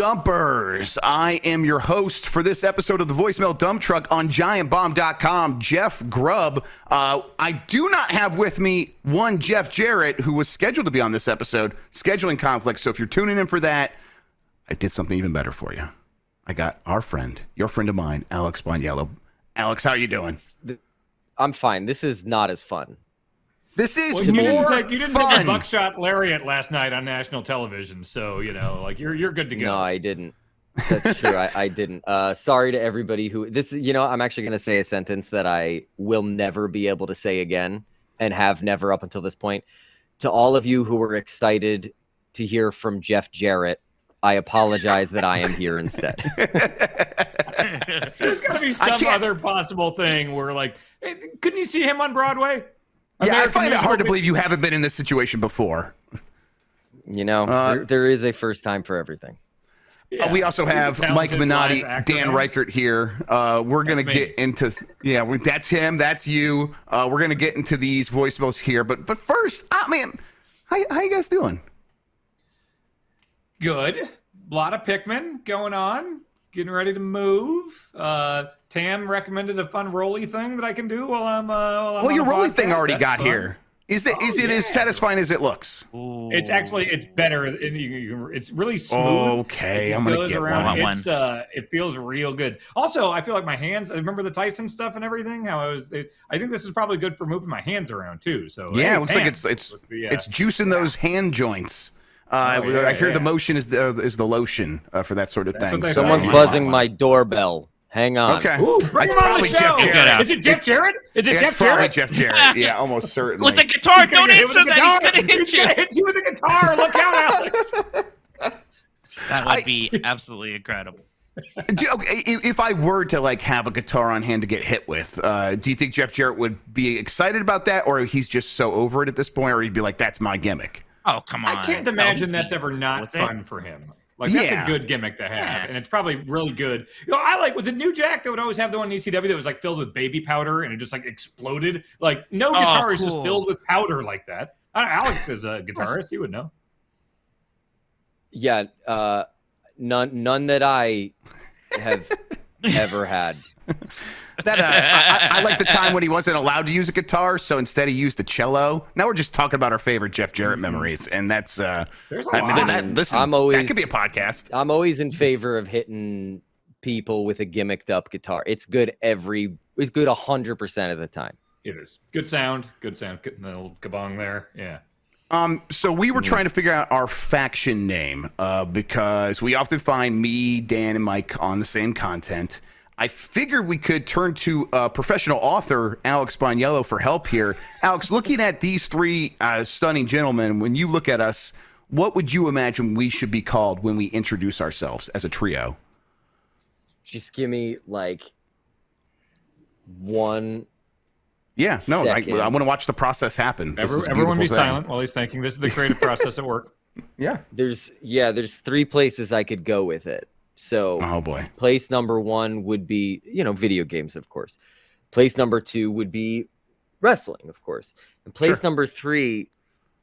Dumpers. I am your host for this episode of the Voicemail Dump Truck on giantbomb.com, Jeff Grubb. I do not have with me one Jeff Jarrett, who was scheduled to be on this episode, scheduling conflict. So if you're tuning in for that, I did something even better for you. I got our friend, your friend of mine, Alex Boniello. Alex, how are you doing? I'm fine. This is not as fun. This is you didn't take a buckshot lariat last night on national television, so you're good to go. No, I didn't. That's true. I didn't. Sorry to everybody who I'm actually going to say a sentence that I will never be able to say again, and have never up until this point. To all of you who were excited to hear from Jeff Jarrett, I apologize that I am here instead. There's got to be some other possible thing where, hey, couldn't you see him on Broadway? Yeah, I find it hard to believe you haven't been in this situation before. There is a first time for everything. Yeah. We also have Mike Minotti, Dan Reichert here. We're going to get into, that's him, that's you. We're going to get into these voicemails here. But first, man, how you guys doing? Good. A lot of Pikmin going on. Getting ready to move. Tam recommended a fun rolly thing that I can do while I'm well, your rolly thing already got fun. Here. Is it as satisfying as it looks? Ooh. It's better. It's really smooth. Okay, I'm gonna get one. It feels real good. Also, I feel like my hands. I remember the Tyson stuff and everything. I think this is probably good for moving my hands around too. So yeah, it looks like it's juicing those hand joints. I hear the motion is the lotion for that sort of thing. Someone's buzzing my doorbell. Hang on. Okay. Ooh, bring him on the show. Is it Jeff Jarrett? It's probably Jeff Jarrett. Yeah, almost certainly. With the guitar, don't answer that. He's going to hit you. He's going to hit you with a guitar. Look out, Alex. That would be absolutely incredible. If I were to have a guitar on hand to get hit with, do you think Jeff Jarrett would be excited about that, or he's just so over it at this point, or he'd be like, "That's my gimmick"? Oh, come on! I can't imagine that's ever not fun for him. That's a good gimmick to have, and it's probably really good. I like with the New Jack that would always have the one in ECW that was filled with baby powder and it just exploded. No guitar is just filled with powder like that. Alex is a guitarist; he would know. Yeah, none that I have ever had. I like the time when he wasn't allowed to use a guitar, so instead he used the cello. Now we're just talking about our favorite Jeff Jarrett memories, and that's that could be a podcast. I'm always in favor of hitting people with a gimmicked up guitar. It's good 100% of the time. It is good sound, getting a little kabong there. Yeah. So we were trying to figure out our faction name because we often find me, Dan, and Mike on the same content. I figured we could turn to professional author Alex Boniello for help here. Alex, looking at these three stunning gentlemen, when you look at us, what would you imagine we should be called when we introduce ourselves as a trio? Just give me one. Yeah, no, I want to watch the process happen. Everyone be silent while he's thinking. This is the creative process at work. Yeah. There's three places I could go with it. So, oh boy. Place number one would be, video games, of course. Place number two would be wrestling, of course. And place number three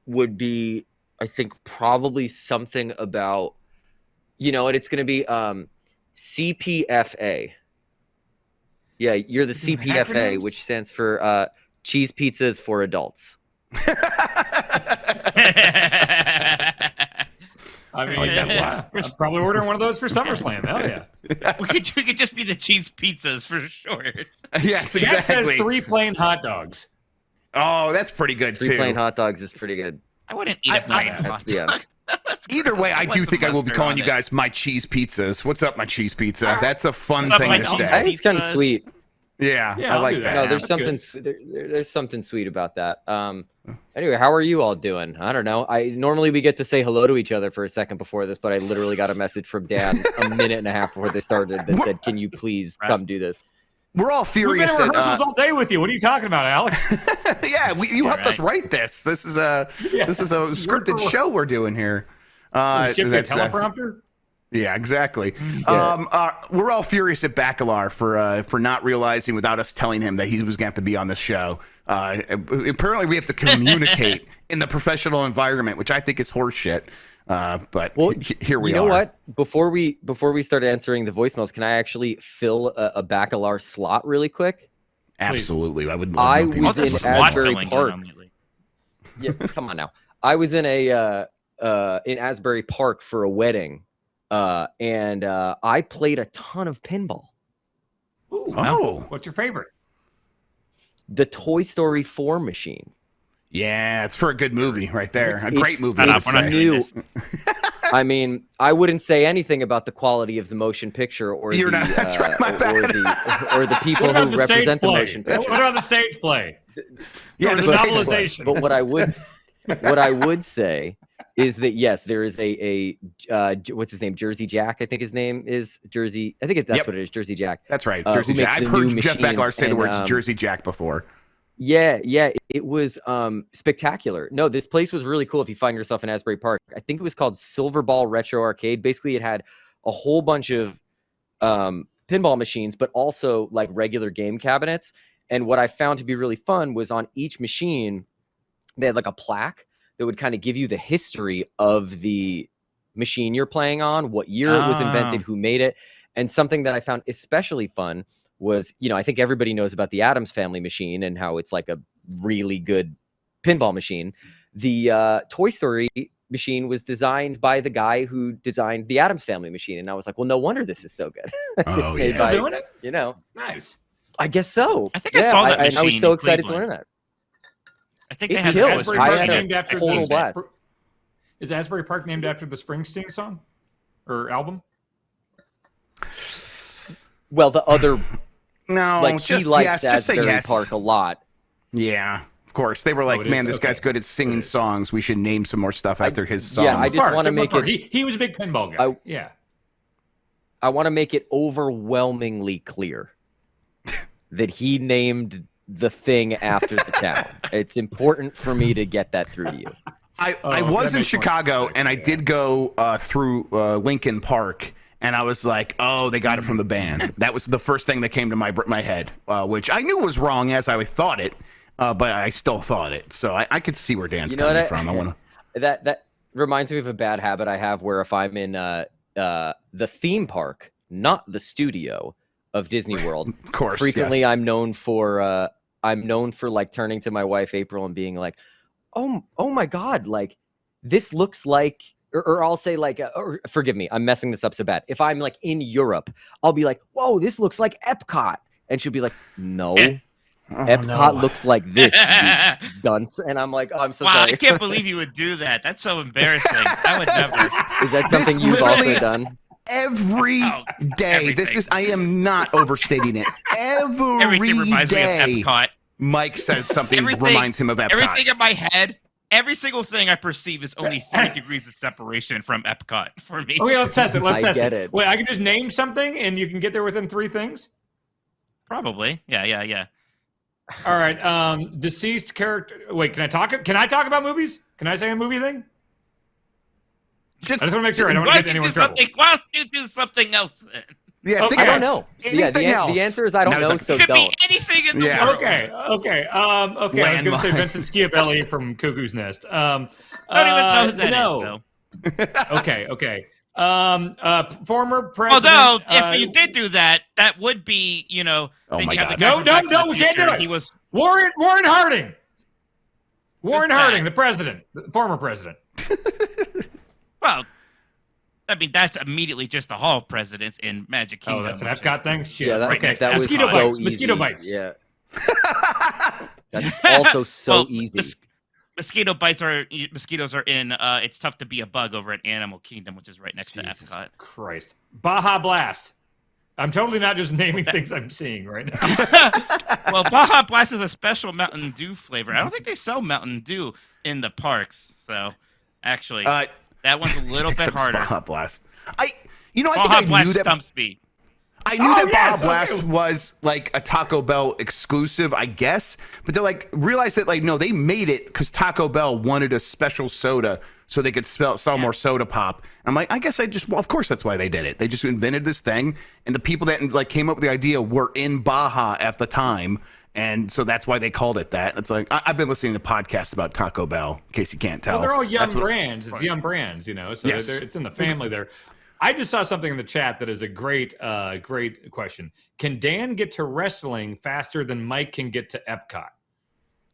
would be, I think, probably something about, and it's going to be CPFA. Yeah, you're the CPFA, which stands for Cheese Pizzas for Adults. I mean, I'm probably ordering one of those for SummerSlam. Hell yeah. We could just be the cheese pizzas for sure. Yes, exactly. Jeff says 3 plain hot dogs. Oh, that's pretty good, too. 3 plain hot dogs is pretty good. I wouldn't eat a plain hot dog. Either way, I do think I will be calling you guys my cheese pizzas. What's up, my cheese pizza? That's a fun thing to say. It's kind of sweet. Yeah, I like that. No, there's something sweet about that. Anyway, how are you all doing? I don't know. Normally we get to say hello to each other for a second before this, but I literally got a message from Dan a minute and a half before they started that said, "Can you please come do this?" We're all furious. We've been in rehearsals all day with you. What are you talking about, Alex? Yeah, you helped us write this. This is a scripted show we're doing here. Ship a teleprompter. Yeah, exactly. Yeah. We're all furious at Bacalar for not realizing without us telling him that he was going to have to be on this show. Apparently, we have to communicate in the professional environment, which I think is horseshit. But Well, here we are. You know what? Before we start answering the voicemails, can I actually fill a Bacalar slot really quick? Absolutely. I would. I love was nothing in more. Asbury Park. Yeah, come on now. I was in in Asbury Park for a wedding, and I played a ton of pinball. Ooh, Oh, what's your favorite? The Toy Story 4 machine. yeah, it's for a good movie right there. A great movie. It's new. I mean, I wouldn't say anything about the quality of the motion picture or You're the not- that's right, my bad. or the people What about who the stage represent the play? motion picture. What about the stage play? Yeah, Or the stage play. novelization. But what I would say is that yes, there is a what's his name? Jersey Jack, I think his name is Jersey. I think that's Yep. what it is, Jersey Jack. That's right, who Jersey makes Jack. I've the heard new Jeff machines Becklar say the and, words Jersey Jack before. Yeah, it was spectacular. No, this place was really cool if you find yourself in Asbury Park. I think it was called Silver Ball Retro Arcade. Basically, it had a whole bunch of pinball machines, but also like regular game cabinets. And what I found to be really fun was on each machine, they had like a plaque that would kind of give you the history of the machine you're playing on, what year it was invented, who made it. And something that I found especially fun was, I think everybody knows about the Addams Family machine and how it's like a really good pinball machine. The Toy Story machine was designed by the guy who designed the Addams Family machine. And I was like, well, no wonder this is so good. Oh, Still yeah. doing it? Nice. I guess so. I think I saw that I was machine so in excited to Cleveland. learn that. I think It they had kills. Asbury I Park had a named after total the blast. Is Asbury Park named after the Springsteen song or album? Well, the other, No, like just, he likes yes, just say Asbury yes. Park a lot. Yeah, of course. They were like, it man, is? this guy's Okay. good at singing It is. songs. We should name some more stuff after his songs. yeah, I just Park, wanna Pinball make Park. it- He was a big pinball guy. Yeah. I want to make it overwhelmingly clear that he named the thing after the town. It's important for me to get that through to you. I that was in makes more Chicago, sense, and I yeah. did go through Lincoln Park, and I was like, oh, they got it from the band. That was the first thing that came to my head, which I knew was wrong as I thought it, but I still thought it. So I could see where Dan's coming from. I want to. That reminds me of a bad habit I have where if I'm in the theme park, not the studio of Disney World, Of course, frequently yes. I'm known for like turning to my wife April and being like, oh my God, like this looks like, or I'll say like, or forgive me, I'm messing this up so bad. If I'm like in Europe, I'll be like, whoa, this looks like Epcot. And she'll be like, no, Epcot looks like this, you dunce. And I'm like, oh, I'm so Wow, sorry. I can't believe you would do that. That's so embarrassing. I would never. Is that something This you've also literally- done? Every Oh, day. This everything. is. I am not overstating it. Everything reminds me of day, Epcot. Mike says something Everything- reminds him of Epcot. Everything in my head, every single thing I perceive is only 3 degrees of separation from Epcot for me. Okay, let's test it. Let's I test get it. it. Wait, I can just name something and you can get there within 3 things? Probably. Yeah. All right. Deceased character. Wait, can I talk about movies? Can I say a movie thing? I just want to make sure I don't Why get don't you anyone do in trouble. something? Why don't you do something else? Yeah, Okay. think I don't about know. Yeah, anything else. the answer is I don't Now know, it's so It could don't. be anything in the Yeah. world. Okay. Okay. I was going to say Landmine. Vincent Schiavelli from Cuckoo's Nest. I don't even know who that is, no. though. Okay. Former president. Although, if you did do that, that would be, Oh then my you have the God. guy No, from no, Back to no, the we can't do Future. it. He was Warren Harding. Warren Who's Harding, that? the president, the former president. well. I mean, that's immediately just the Hall of Presidents in Magic Oh, Kingdom. that's an which Epcot is- thing. Shit. Yeah, okay. that was Mosquito so bites. easy. Mosquito bites. Yeah, that's also so Well, easy. Mosquitoes are in. It's tough to be a bug over at Animal Kingdom, which is right next Jesus to Epcot. Christ. Baja Blast. I'm totally not just naming things I'm seeing right now. Well, Baja Blast is a special Mountain Dew flavor. I don't think they sell Mountain Dew in the parks, so actually, that one's a little bit except harder. Baja Blast. I think Baja I knew Blast that. stumps me. I knew Oh, that yes, Baja Blast okay. was like a Taco Bell exclusive, I guess. But they like realized that no, they made it because Taco Bell wanted a special soda so they could sell more soda pop. And I'm like, I guess of course that's why they did it. They just invented this thing, and the people that came up with the idea were in Baja at the time, And so that's why they called it that. It's like I've been listening to podcasts about Taco Bell, in case you can't tell. Well, they're all young brands. It's young brands, so Yes. it's in the family there. I just saw something in the chat that is a great question. Can Dan get to wrestling faster than Mike can get to Epcot?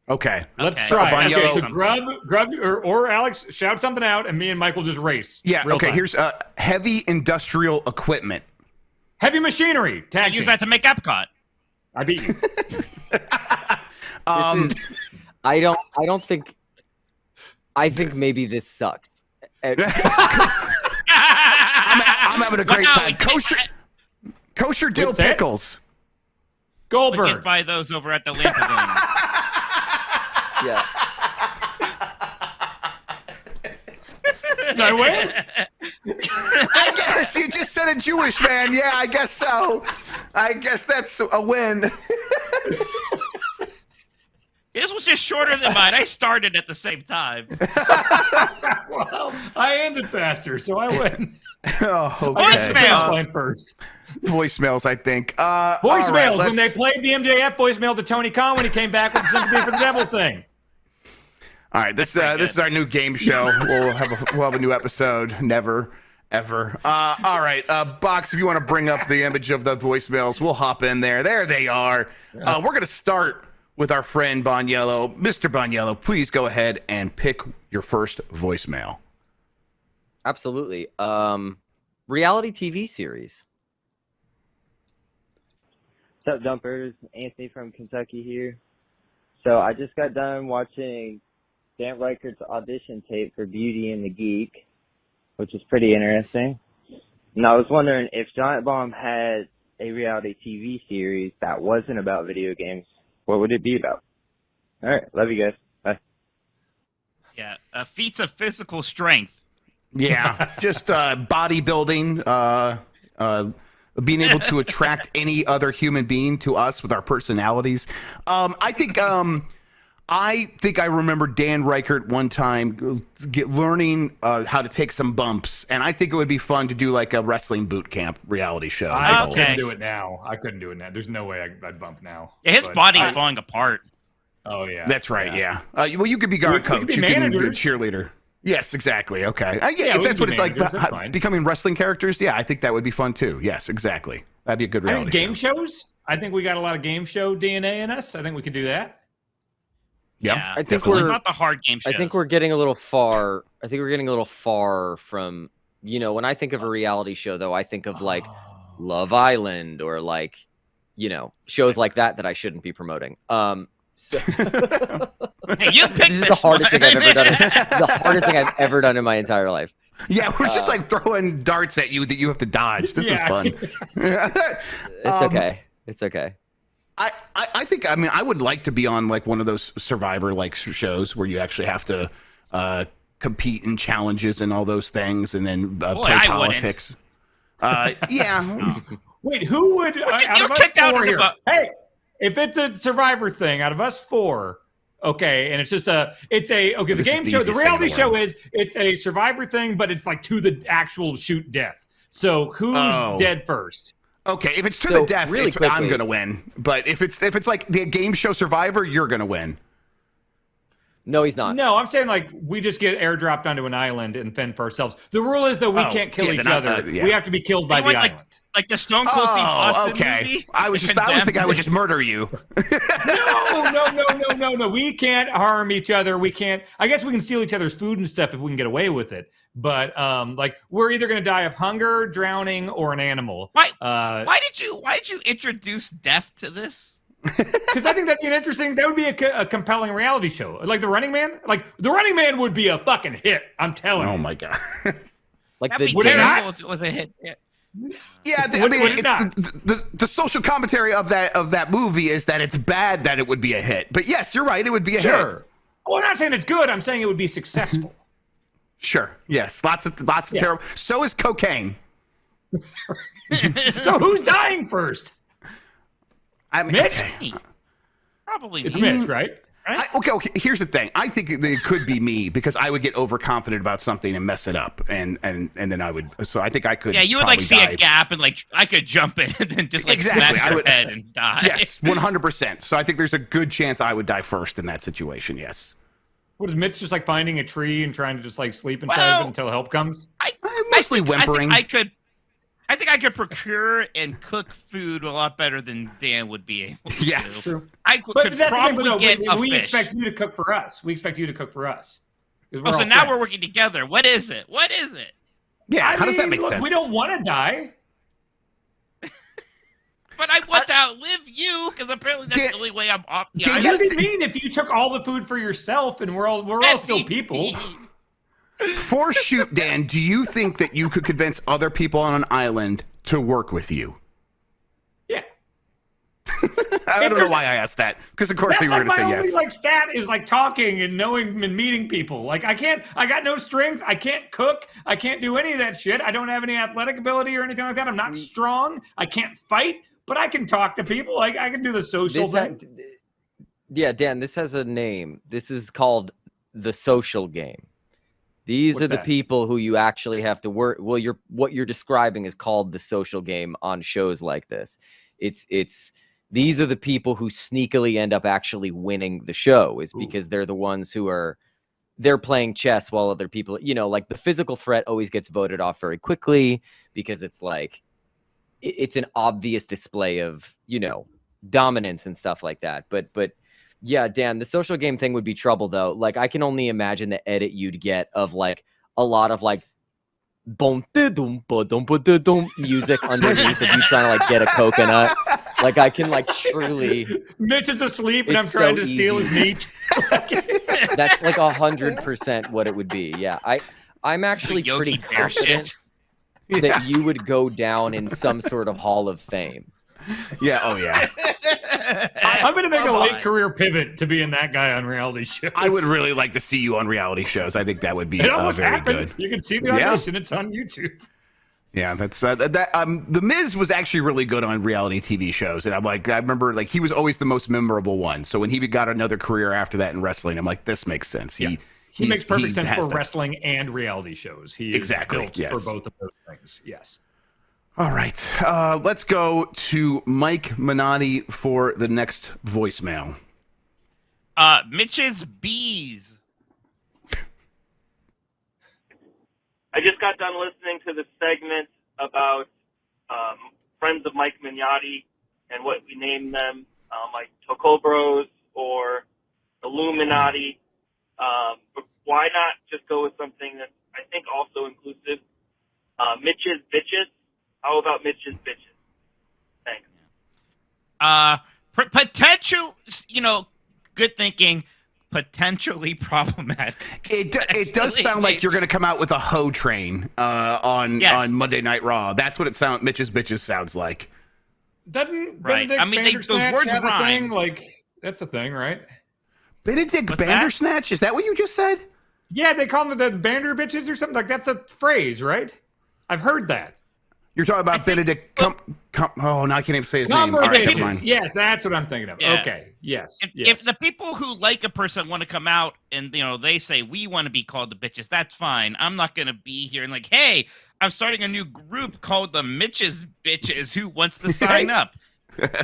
Okay. Let's try it. Okay, so Boniello. Grub or Alex, shout something out, and me and Mike will just race. Yeah, Real okay, time. here's heavy industrial equipment. Heavy machinery. Tag Use team. that to make Epcot. I beat you. I think maybe this sucks. I'm having a great time. Kosher dill pickles. We Goldberg. can buy those over at the Lamp Pavilion. Yeah. Did I win? I guess you just said a Jewish man. Yeah, I guess so. I guess that's a win. His was just shorter than mine. I started at the same time. Well, I ended faster, so I win. Oh, okay. Voicemails. First. Voicemails, I think. Voicemails, when they played the MJF voicemail to Tony Khan when he came back with the Sympathy for the Devil thing. All right, this is our new game show. We'll have a new episode. Never, ever. All right, Box, if you want to bring up the image of the voicemails, we'll hop in there. There they are. We're going to start with our friend Boniello. Mr. Boniello, please go ahead and pick your first voicemail. Absolutely. Reality TV series. What's up, Dumpers? Anthony from Kentucky here. So I just got done watching Dan Reichert's audition tape for Beauty and the Geek, which is pretty interesting. And I was wondering if Giant Bomb had a reality TV series that wasn't about video games, what would it be about? All right. Love you guys. Bye. Yeah, feats of physical strength. Yeah, just bodybuilding, being able to attract any other human being to us with our personalities. I think I remember Dan Reichert one time learning how to take some bumps, and I think it would be fun to do like a wrestling boot camp reality show. I Okay. couldn't do it now. There's no way I'd bump now. Yeah, his But body's falling apart. Oh, yeah. That's right, yeah. Well, you could be guard We could coach. be You can be a managers. cheerleader. Yes, exactly. Okay. Yeah, if we that's can what be it's like, managers, that's fine. becoming wrestling characters, yeah, I think that would be fun too. Yes, exactly. That'd be a good I reality think game show. shows. I think we got a lot of game show DNA in us. I think we could do that. Yeah, I think definitely. Not the hard game shows. I think we're getting a little far. I think we're getting a little far from, when I think of a reality show, though, I think of like Love Island or like, shows like that I shouldn't be promoting. So Hey, you picked this is the hardest thing I've ever done. The hardest thing I've ever done in my entire life. Yeah, we're just like throwing darts at you that you have to dodge. This is fun. It's okay. It's okay. I think, I would like to be on like one of those Survivor like shows where you actually have to compete in challenges and all those things, and then play I politics. Yeah. Wait, who would out You're of us kicked out four of the here? Hey, if it's a Survivor thing, out of us four, okay, and it's just the This game is show, the the easiest reality thing in the show world. is it's a Survivor thing, but it's like to the actual shoot death. So who's dead first? Okay, if it's to So, the death, really I'm quickly- gonna win. But if it's like the game show Survivor, you're gonna win. No, he's not. No, I'm saying like we just get airdropped onto an island and fend for ourselves. The rule is that we can't kill each other. yeah. We have to be killed by the island. Like the Stone Cold Steve Austin okay. movie. I was thinking I would just murder you. No. We can't harm each other. We can't. I guess we can steal each other's food and stuff if we can get away with it. But like we're either going to die of hunger, drowning, or an animal. Why did you introduce death to this? Because I think that'd be that would be a compelling reality show. Like The Running Man. Like The Running Man would be a fucking hit. I'm telling you. Oh my god. Like That'd the be Would it terrible not? if it was a hit. Yeah. Yeah, Would it it's not? the social commentary of that movie is that it's bad that it would be a hit. But yes, you're right. It would be a hit. Sure. Well, I'm not saying it's good. I'm saying it would be successful. Sure. Yes. Lots of terrible. So is cocaine. So who's dying first? I mean, Mitch? okay. Probably It's me. Mitch, right? Right? Okay. Here's the thing. I think it could be me because I would get overconfident about something and mess it up, and then I would. So I think I could. Yeah, you would like see a gap and like I could jump in and then just like smash your head and die. Yes, 100%. So I think there's a good chance I would die first in that situation. Yes. What is Mitch just like finding a tree and trying to just like sleep inside of it until help comes? Mostly whimpering. I think I could procure and cook food a lot better than Dan would be able to. Yes. I could probably get a we fish. expect you to cook for us. We expect you to cook for us. Oh, so now we're working together. What is it? What is it? Yeah, how does that make sense? We don't want to die. But I want to outlive you because apparently that's the only way I'm off the island. What do you mean if you took all the food for yourself and we're all still people? For shoot, Dan, do you think that you could convince other people on an island to work with you? Yeah. I don't know why I asked that. Because of course we were going to say yes. My only stat is like talking and knowing and meeting people. Like I got no strength. I can't cook. I can't do any of that shit. I don't have any athletic ability or anything like that. I'm not strong. I can't fight, but I can talk to people. Like I can do the social thing. Yeah, Dan, this has a name. This is called the social game. These are the people who you actually have to work. Well, what you're describing is called the social game on shows like this. These are the people who sneakily end up actually winning the show is because they're the ones who they're playing chess while other people, like the physical threat always gets voted off very quickly because it's like, it's an obvious display of, dominance and stuff like that. But yeah, Dan, the social game thing would be trouble though. Like I can only imagine the edit you'd get of like a lot of like boom music underneath of you trying to like get a coconut. Like I can like truly. Mitch is asleep and I'm trying to steal his meat. That's like 100% what it would be. Yeah, I'm actually pretty confident that you would go down in some sort of Hall of Fame. Yeah. Oh yeah. I'm going to make a late career pivot to being that guy on reality shows. I would really like to see you on reality shows. I think that would be it almost very happened. good. You can see the audition. It's on YouTube. Yeah, that's The Miz was actually really good on reality TV shows, and I remember like he was always the most memorable one. So when he got another career after that in wrestling, I'm like, this makes sense. He makes perfect sense for wresling and reality shows. He is built for both of those things. Yes. All right, let's go to Mike Minotti for the next voicemail. Mitch's Bees. I just got done listening to the segment about friends of Mike Mignotti and what we name them, like Tocobros or Illuminati. But why not just go with something that's, I think, also inclusive? Mitch's Bitches. How about Mitch's Bitches? Thanks. Potential, good thinking. Potentially problematic. It does sound like you're going to come out with a hoe train on Monday Night Raw. That's what Mitch's Bitches sounds like. Doesn't right? Benedict those words have rhyme. A thing? Like that's a thing, right? Benedict Bandersnatch? Is that what you just said? Yeah, they call them the Bander Bitches or something. Like that's a phrase, right? I've heard that. You're talking about Benedict. Oh, no, I can't even say his name. Right, yes, that's what I'm thinking of. Yeah. Okay, yes. If the people who like a person want to come out and they say we want to be called the bitches, that's fine. I'm not going to be here and like, hey, I'm starting a new group called the Mitch's Bitches. Who wants to sign up?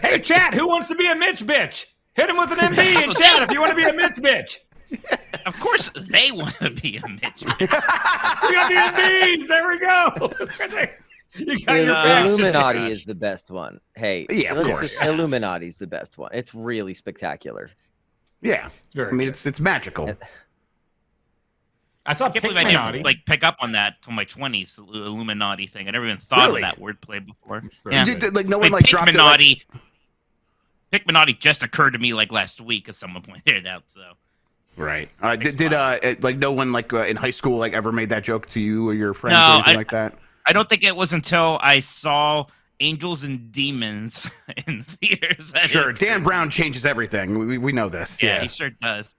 Hey, chat, who wants to be a Mitch bitch? Hit him with an MB in chat if you want to be a Mitch bitch. Of course, they want to be a Mitch bitch. We got the MBs. There we go. The Illuminati is the best one. Hey, yeah, of course. Illuminati's the best one. It's really spectacular. Yeah, it's magical. I saw I didn't pick up on that till my 20s, the Illuminati thing. I never even thought of that wordplay before. Yeah. No one dropped it. Pick Minotti just occurred to me last week as someone pointed it out. So. Right. Did no one in high school ever made that joke to you or your friends or anything like that? I don't think it was until I saw Angels and Demons in theaters. Sure, Dan Brown changes everything. We know this. Yeah, he sure does.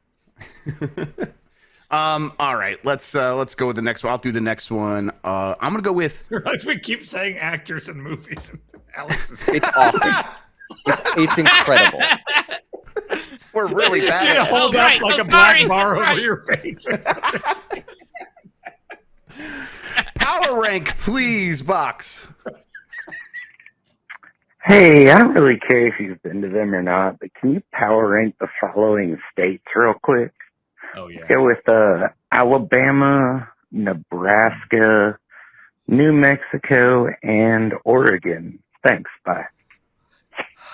All right, let's go with the next one. I'll do the next one. I'm gonna go with. We keep saying actors in movies. Alex is. It's awesome. It's incredible. We're really bad. You at it. hold Oh, up right. like Oh, a black sorry. bar Right. over your face. Or something. Power rank, please, Box. Hey, I don't really care if you've been to them or not, but can you power rank the following states real quick? Oh yeah. Go with Alabama, Nebraska, New Mexico, and Oregon. Thanks. Bye.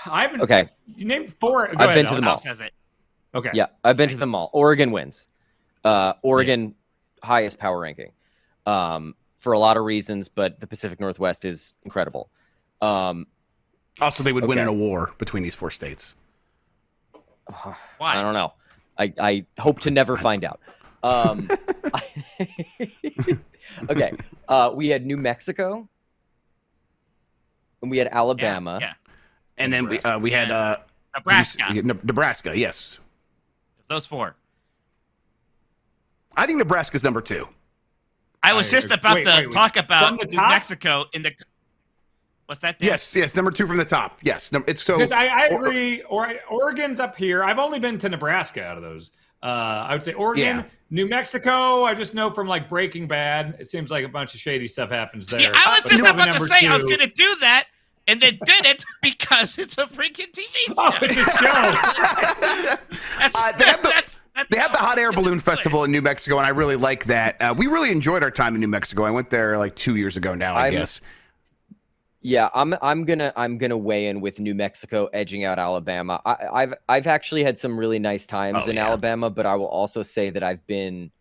Okay. You named 4. Go I've ahead, been to them all. Alex has it. Okay. Yeah, I've been to them all. Oregon wins. Oregon highest power ranking for a lot of reasons, but the Pacific Northwest is incredible. Also, they would win Okay. in a war between these 4 states. Why? I don't know. I hope to never find out. Okay. We had New Mexico, and we had Alabama. Yeah. And then we had Nebraska. Nebraska, yes. Those 4. I think Nebraska's number 2. I was just about wait, to wait. talk about From the New top? Mexico in the. What's that? Dan? Yes, number 2 from the top. Yes, it's so. Because I agree. Oregon's up here. I've only been to Nebraska out of those. I would say Oregon, Yeah. New Mexico. I just know from like Breaking Bad. It seems like a bunch of shady stuff happens there. Yeah, I was But just probably about to number say I was 2. going to do that, and then didn't because it's a freaking TV show. Oh, it's a show. They have the hot air balloon festival in New Mexico, and I really like that. We really enjoyed our time in New Mexico. I went there like 2 years ago now, I guess. Yeah, I'm gonna weigh in with New Mexico edging out Alabama. I've actually had some really nice times in Alabama, but I will also say that the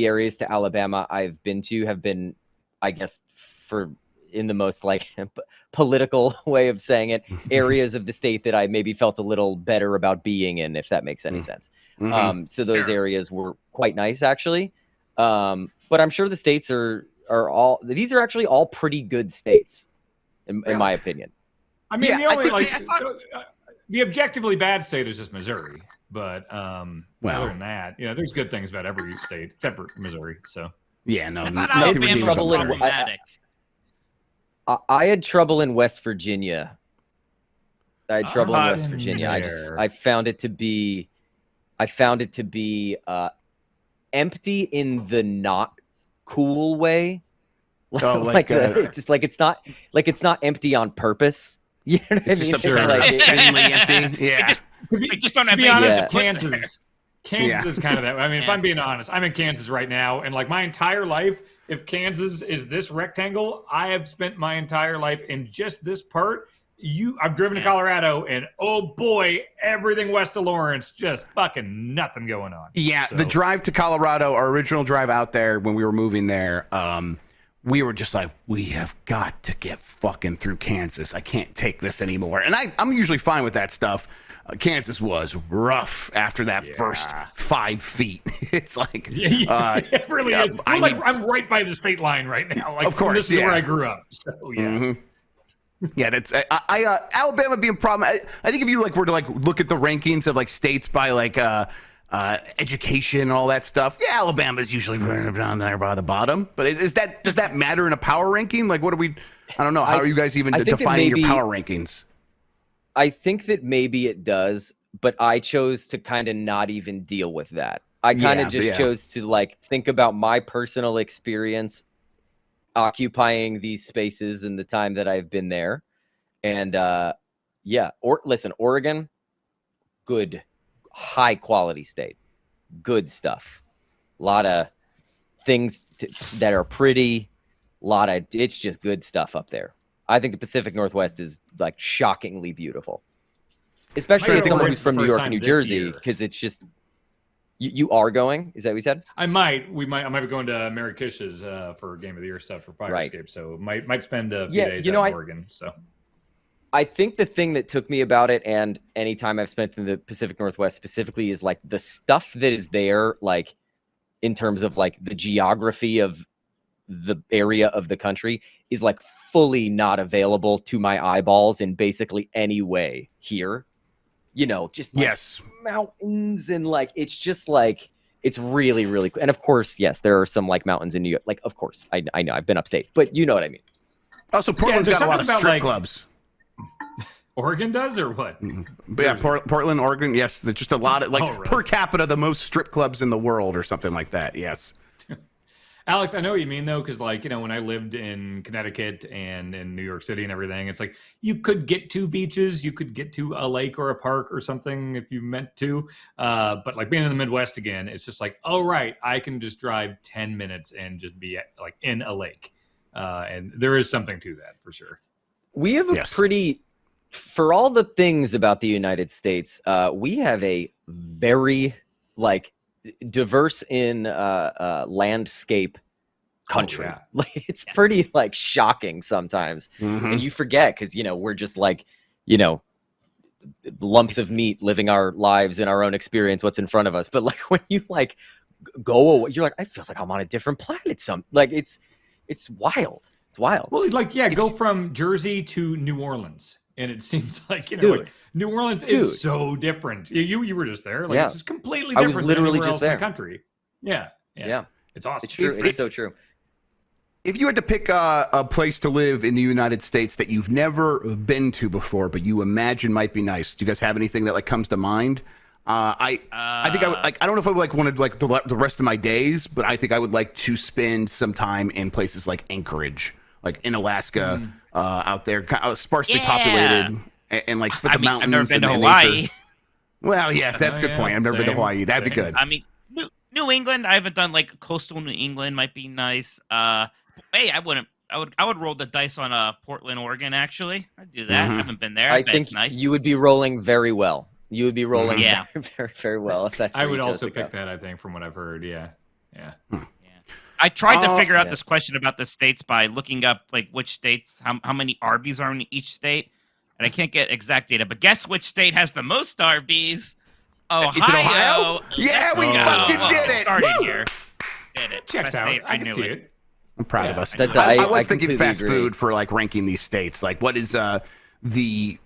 areas to Alabama I've been to have been, I guess, in the most like political way of saying it, areas of the state that I maybe felt a little better about being in, if that makes any sense. Mm-hmm. So those areas were quite nice actually. But I'm sure the states are these are actually all pretty good states. In my opinion. I mean, the only thought- the objectively bad state is just Missouri, but other than that, there's good things about every state except for Missouri. So yeah, no, I thought nothing Alabama redeeming was about Missouri. problematic. I had trouble in West Virginia. I found it to be empty in the not cool way. It's not empty on purpose. You know what I mean? Just insanely empty. Yeah. They just don't have to be honest, maintenance. Kansas is kind of that. I mean, if I'm being honest, I'm in Kansas right now, and like my entire life, if Kansas is this rectangle, I have spent my entire life in just this part. I've driven to Colorado, and oh boy, everything west of Lawrence, just fucking nothing going on. Yeah, So- the drive to Colorado, our original drive out there when we were moving there, we were just like, we have got to get fucking through Kansas. I can't take this anymore. And I'm usually fine with that stuff. Kansas was rough after that first 5 feet. It's like, it really is. I'm right by the state line right now. Like, of course, this is where I grew up. So yeah. Mm-hmm. Yeah, that's Alabama being a problem. I think if you were to look at the rankings of states by education and all that stuff, Alabama's usually down there by the bottom. But does that matter in a power ranking? What are we? I don't know. How are you guys even defining your power rankings? I think that maybe it does, but I chose to kind of not even deal with that. I kind of chose to think about my personal experience occupying these spaces in the time that I've been there. And listen, Oregon, good, high quality state, good stuff. A lot of things that are pretty, it's just good stuff up there. I think the Pacific Northwest is shockingly beautiful, especially as someone who's from New York and New Jersey, because it's just, you are going? Is that what you said? I might be going to Mary Kish's for Game of the Year stuff for Fire Escape. So might spend a few days in Oregon. So I think the thing that took me about it, and any time I've spent in the Pacific Northwest specifically, is the stuff that is there, in terms of the geography of the area of the country, is fully not available to my eyeballs in basically any way here. Just mountains and it's just it's really, really cool. And of course, yes, there are some mountains in New York. Of course, I know I've been upstate, but you know what I mean. Also, Portland's got a lot of strip clubs. Oregon does or what? But yeah, Portland, Oregon. Yes, there's just a lot of really? per capita the most strip clubs in the world or something like that. Yes. Alex, I know what you mean though, because when I lived in Connecticut and in New York City and everything, it's like you could get to beaches, you could get to a lake or a park or something if you meant to. But like being in the Midwest again, it's just like, oh right, I can just drive 10 minutes and just be like in a lake. And there is something to that for sure. We have a pretty, for all the things about the United States, we have a very diverse in landscape country. Like it's pretty shocking sometimes, and you forget because we're just lumps of meat living our lives in our own experience, what's in front of us. But when you go away, you're I feels like I'm on a different planet. It's wild. It's wild. Well, go from Jersey to New Orleans. And it seems like, New Orleans is so different. You were just there. It's just completely different. I was literally than just there. there. In the country. Yeah. It's awesome. It's true. It's so true. If you had to pick a place to live in the United States that you've never been to before, but you imagine might be nice, do you guys have anything that comes to mind? I think I would I don't know if I would wanted the rest of my days, but I think I would like to spend some time in places like Anchorage, like in Alaska, out there, kind of sparsely populated, and with the mountains. I've never been to and Hawaii. nature. Well, yeah, that's a good point. I've never been to Hawaii. That'd be good. I mean, New England. I haven't done coastal New England. Might be nice. Hey, I would roll the dice on Portland, Oregon. Actually, I'd do that. I haven't been there. I think nice. You would be rolling very well. You would be rolling very, very well if that's. I would also pick that. I think from what I've heard. Yeah. I tried to figure out this question about the states by looking up which states, how many Arby's are in each state, and I can't get exact data. But guess which state has the most Arby's? Ohio. Is it Ohio? Yeah, we fucking did it. Started here. Did it? Checks out. I can see it. I'm proud of us. I was thinking fast food for ranking these states. What is the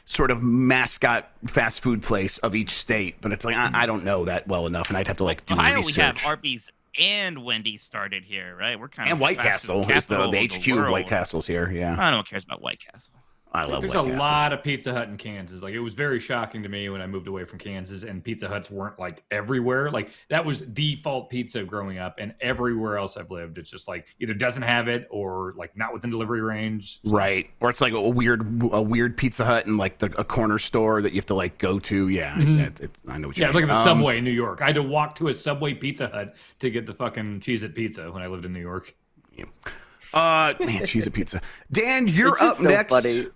sort of mascot fast food place of each state? But it's I don't know that well enough, and I'd have to do Ohio, research. We have Arby's and Wendy's started here, right? We're kind of White Castle is the HQ of White Castle's here. Yeah, I don't know who cares about White Castle. I love There's White a Castle. lot of Pizza Hut in Kansas. It was very shocking to me when I moved away from Kansas and Pizza Huts weren't everywhere. That was default pizza growing up, and everywhere else I've lived, it's just either doesn't have it or not within delivery range. So. Right. Or it's a weird Pizza Hut in a corner store that you have to go to. Yeah. I know what you mean. Yeah, look at the Subway in New York. I had to walk to a Subway Pizza Hut to get the fucking Cheez-It pizza when I lived in New York. Yeah. Man, Cheez-It pizza. Dan, you're it's up just so next. Funny.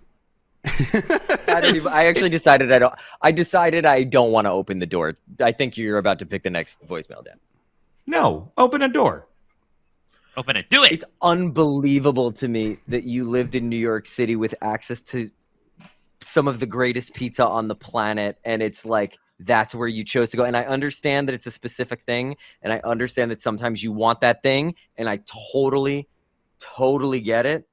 I actually decided I don't want to open the door. I think you're about to pick the next voicemail, Dan. No, open a door. Open it. Do it. It's unbelievable to me that you lived in New York City with access to some of the greatest pizza on the planet, and it's that's where you chose to go. And I understand that it's a specific thing, and I understand that sometimes you want that thing, and I totally get it.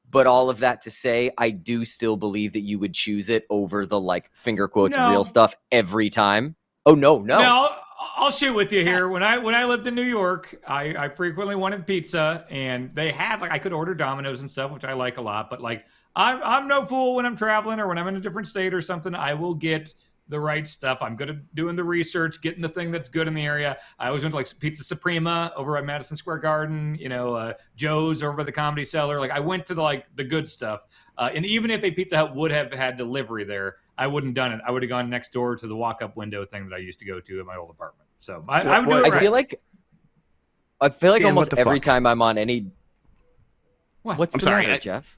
But all of that to say, I do still believe that you would choose it over the finger quotes real stuff every time. Oh no. No, I'll shoot with you here. When I lived in New York, I frequently wanted pizza, and they had I could order Domino's and stuff, which I like a lot. But I'm no fool when I'm traveling or when I'm in a different state or something. I will get the right stuff. I'm good at doing the research, getting the thing that's good in the area. I always went to Pizza Suprema over at Madison Square Garden, Joe's over by the Comedy Cellar. I went to the good stuff. And even if a Pizza Hut would have had delivery there, I wouldn't have done it. I would have gone next door to the walk-up window thing that I used to go to at my old apartment. So I would do it right. I feel like Dan, almost every time I'm on any. What's I'm the sorry, matter, Jeff?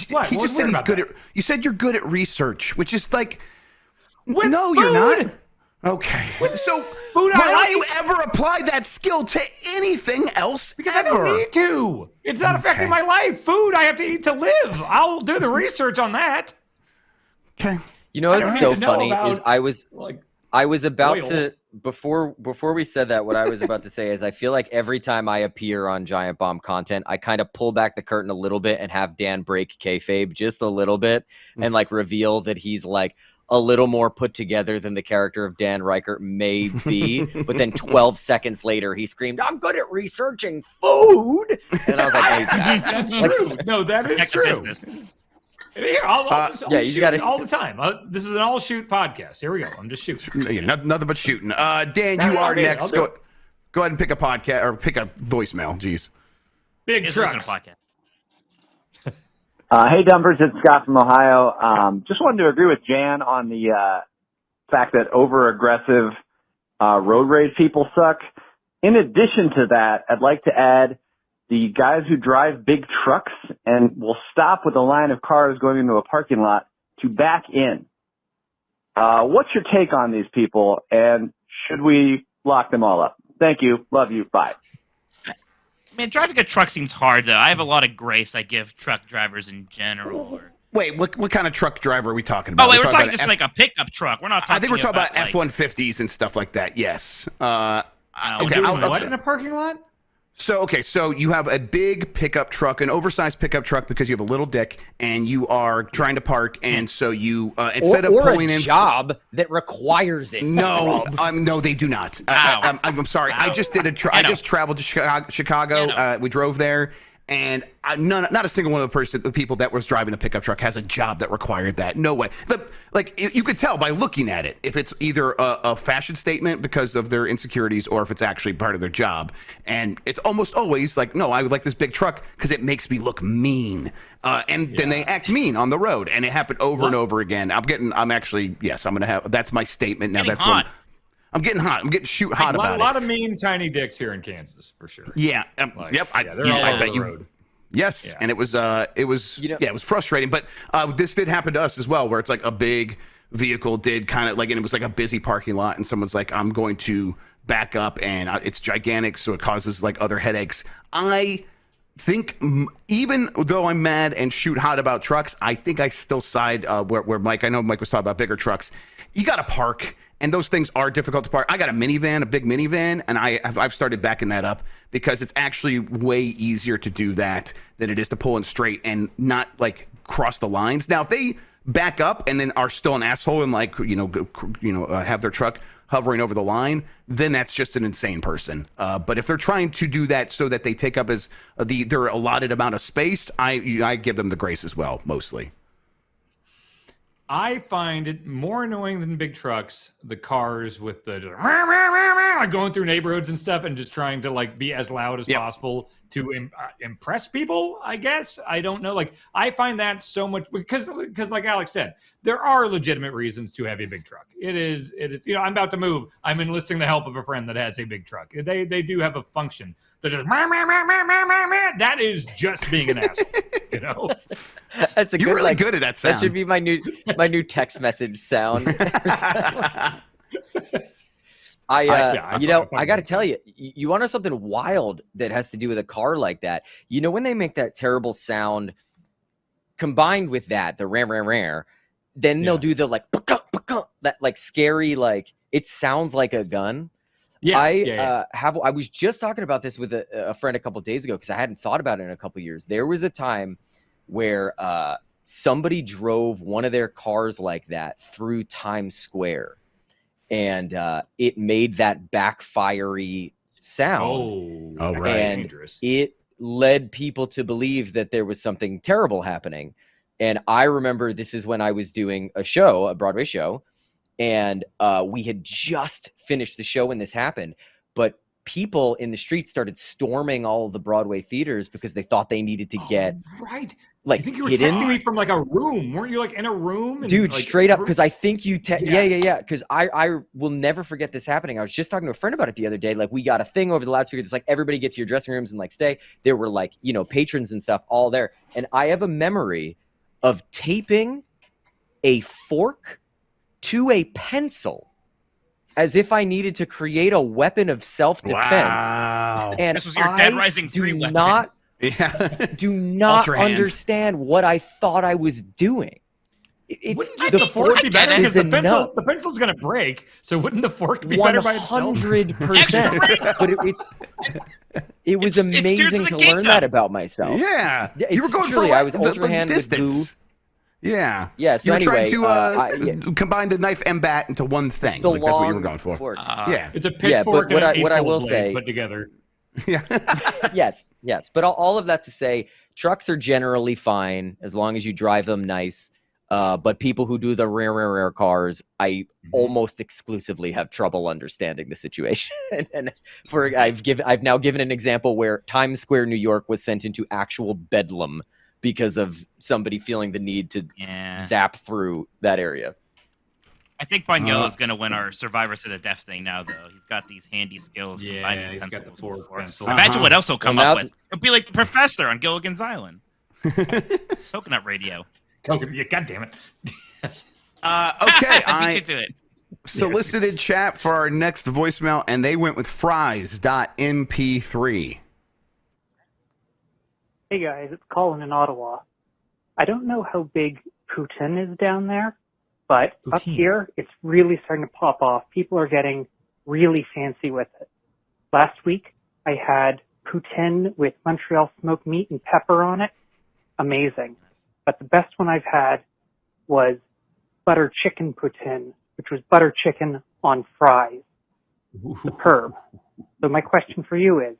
What? He just said he's good at. You said you're good at research, which is no, food? you're not. Okay. So food why don't you ever apply that skill to anything else because ever? I don't need to. It's not affecting my life. Food I have to eat to live. I'll do the research on that. Okay. What's so funny is I was about oil. to before we said that, what I was about to say is I feel like every time I appear on Giant Bomb content, I kind of pull back the curtain a little bit and have Dan break kayfabe just a little bit and reveal that he's a little more put together than the character of Dan Reichert may be. But then 12 seconds later, he screamed, "I'm good at researching food." And I was like, oh, he's bad. That's true. No, that is true. Here, I'll you shoot gotta all the time. This is an all shoot podcast. Here we go. I'm just shooting. Yeah, nothing but shooting. Dan, you are next. Go ahead and pick a podcast or pick a voicemail. Jeez. Big trucks. Hey, Dumpers, it's Scott from Ohio. Just wanted to agree with Jan on the fact that over-aggressive road rage people suck. In addition to that, I'd like to add the guys who drive big trucks and will stop with a line of cars going into a parking lot to back in. What's your take on these people, and should we lock them all up? Thank you. Love you. Bye. Man, driving a truck seems hard, though. I have a lot of grace I give truck drivers in general. Wait, what kind of truck driver are we talking about? Oh, wait, we're talking just like a pickup truck. We're not talking I think we're talking about like... F-150s and stuff like that, yes. Okay, what in a parking lot? So you have a big pickup truck, an oversized pickup truck because you have a little dick, and you are trying to park, and so you instead of pulling in job that requires it. No, no, they do not. I'm sorry. I just did I just traveled to Chicago. We drove there. And not a single one of the people that was driving a pickup truck has a job that required that. No way. You could tell by looking at it if it's either a fashion statement because of their insecurities or if it's actually part of their job. And it's almost always like, no, I would like this big truck because it makes me look mean. Then they act mean on the road, and it happened over and over again. That's my statement now. That's hot. I'm getting hot. I'm getting shoot hot about it. A lot of mean tiny dicks here in Kansas, for sure. Yeah. Yep. I bet you. Road. Yes, yeah. And it was it was frustrating. But this did happen to us as well, where it's like a big vehicle did kind of like, and it was like a busy parking lot, and someone's like, "I'm going to back up," and it's gigantic, so it causes like other headaches. I think even though I'm mad and shoot hot about trucks, I think I still side where Mike. I know Mike was talking about bigger trucks. You got to park. And those things are difficult to park. I got a minivan, a big minivan, and I've started backing that up because it's actually way easier to do that than it is to pull in straight and not like cross the lines. Now, if they back up and then are still an asshole and like have their truck hovering over the line, then that's just an insane person. But if they're trying to do that so that they take up as their allotted amount of space, I give them the grace as well, mostly. I find it more annoying than big trucks, the cars with the going through neighborhoods and stuff and just trying to like be as loud as possible to impress people, I guess. I don't know. Like, I find that so much because like Alex said, there are legitimate reasons to have a big truck. It is, I'm about to move. I'm enlisting the help of a friend that has a big truck. They do have a function that is, that is just being an asshole, That's a You're really good at that sound. That should be my new text message sound. I got to tell you, you want to know something wild that has to do with a car like that? You know, when they make that terrible sound combined with that, the rare, then they'll do the like, that like scary, like it sounds like a gun. I was just talking about this with a friend a couple of days ago because I hadn't thought about it in a couple of years. There was a time where somebody drove one of their cars like that through Times Square, and it made that backfiery sound. Oh, right. And dangerous. It led people to believe that there was something terrible happening. And I remember this is when I was doing a Broadway show, and we had just finished the show when this happened, but people in the streets started storming all of the Broadway theaters because they thought they needed to get I think you were texting me from like a room. Weren't you like in a room? And, dude, like, straight up, because I think you yeah. Because I will never forget this happening. I was just talking to a friend about it the other day. Like, we got a thing over the loudspeaker that's like, everybody get to your dressing rooms and like stay. There were like, patrons and stuff all there. And I have a memory of taping a fork to a pencil as if I needed to create a weapon of self-defense. Wow. And this was your Dead Rising 3 weapon. Do not understand what I thought I was doing. It's just the fork be better because the pencil's going to break. So wouldn't the fork be better by itself? 100%. But it was amazing to learn that about myself. Yeah, you were going truly. I was ultra hand with glue. Yeah. Yeah. So anyway, trying to combine the knife and bat into one thing. The that's what you were going for. Fork. Yeah. It's a pitchfork but and what I will blade say put together. Yeah. Yes. But all of that to say, trucks are generally fine as long as you drive them nice. But people who do the rare cars, I almost exclusively have trouble understanding the situation. And I've now given an example where Times Square, New York, was sent into actual bedlam because of somebody feeling the need to zap through that area. I think Boniello is going to win our Survivor to the Death thing now, though. He's got these handy skills. Yeah, he's got the fork pencil. Imagine what else he'll come up with. It'll be like the professor on Gilligan's Island. Coconut radio. Yeah, God damn it. Okay, I beat you to it. Solicited chat for our next voicemail, and they went with fries.mp3. Hey guys, it's Colin in Ottawa. I don't know how big Poutine is down there, but up here, it's really starting to pop off. People are getting really fancy with it. Last week, I had Poutine with Montreal smoked meat and pepper on it. Amazing. But the best one I've had was butter chicken Poutine, which was butter chicken on fries. Superb. So my question for you is,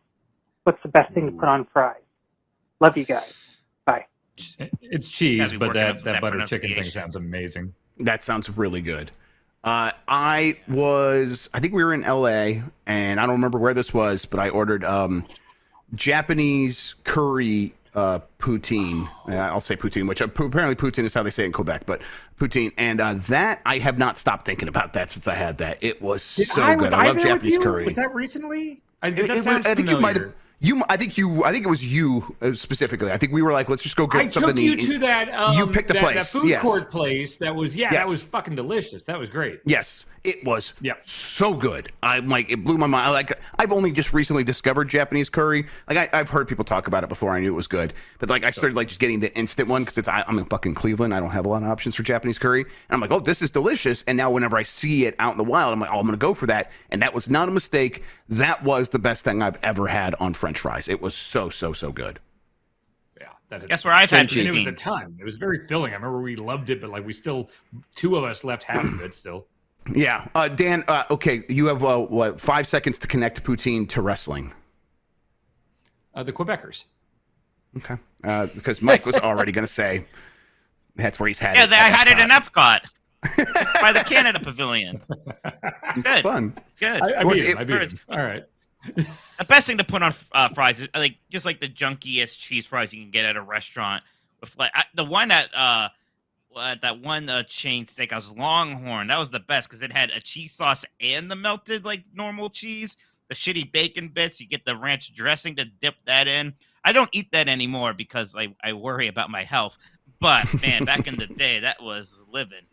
what's the best thing to put on fries? Love you guys. Bye. It's cheese, but that butter chicken thing sounds amazing. That sounds really good. I think we were in LA, and I don't remember where this was, but I ordered Japanese curry poutine. I'll say poutine, which apparently poutine is how they say it in Quebec, but poutine. And that, I have not stopped thinking about that since I had that. It was so good. I love Japanese curry. Was that recently? I think you might have. I think it was you specifically. I think we were like, let's just go get something to eat. I took you to that. You picked the place. That food court place. That was that was fucking delicious. That was great. Yes, it was. So good. I'm like, it blew my mind. Like, I've only just recently discovered Japanese curry. Like, I've heard people talk about it before. I knew it was good, but like, I started like just getting the instant one because I'm in fucking Cleveland. I don't have a lot of options for Japanese curry, and I'm like, oh, this is delicious. And now whenever I see it out in the wild, I'm like, oh, I'm gonna go for that. And that was not a mistake. That was the best thing I've ever had on French fries. It was so good. Yeah, guess where I've had it was a ton. It was very filling. I remember we loved it, but like two of us left half of it still. Yeah, Dan. Okay, you have 5 seconds to connect poutine to wrestling. The Quebecers. Okay, because Mike was already going to say that's where he's had it. Yeah, I had it in Epcot by the Canada Pavilion. Good, fun. Good. I beat him. All right. The best thing to put on fries is just like the junkiest cheese fries you can get at a restaurant. With like the one at that one chain steakhouse, Longhorn, that was the best because it had a cheese sauce and the melted like normal cheese. The shitty bacon bits, you get the ranch dressing to dip that in. I don't eat that anymore because I worry about my health. But man, back in the day, that was living.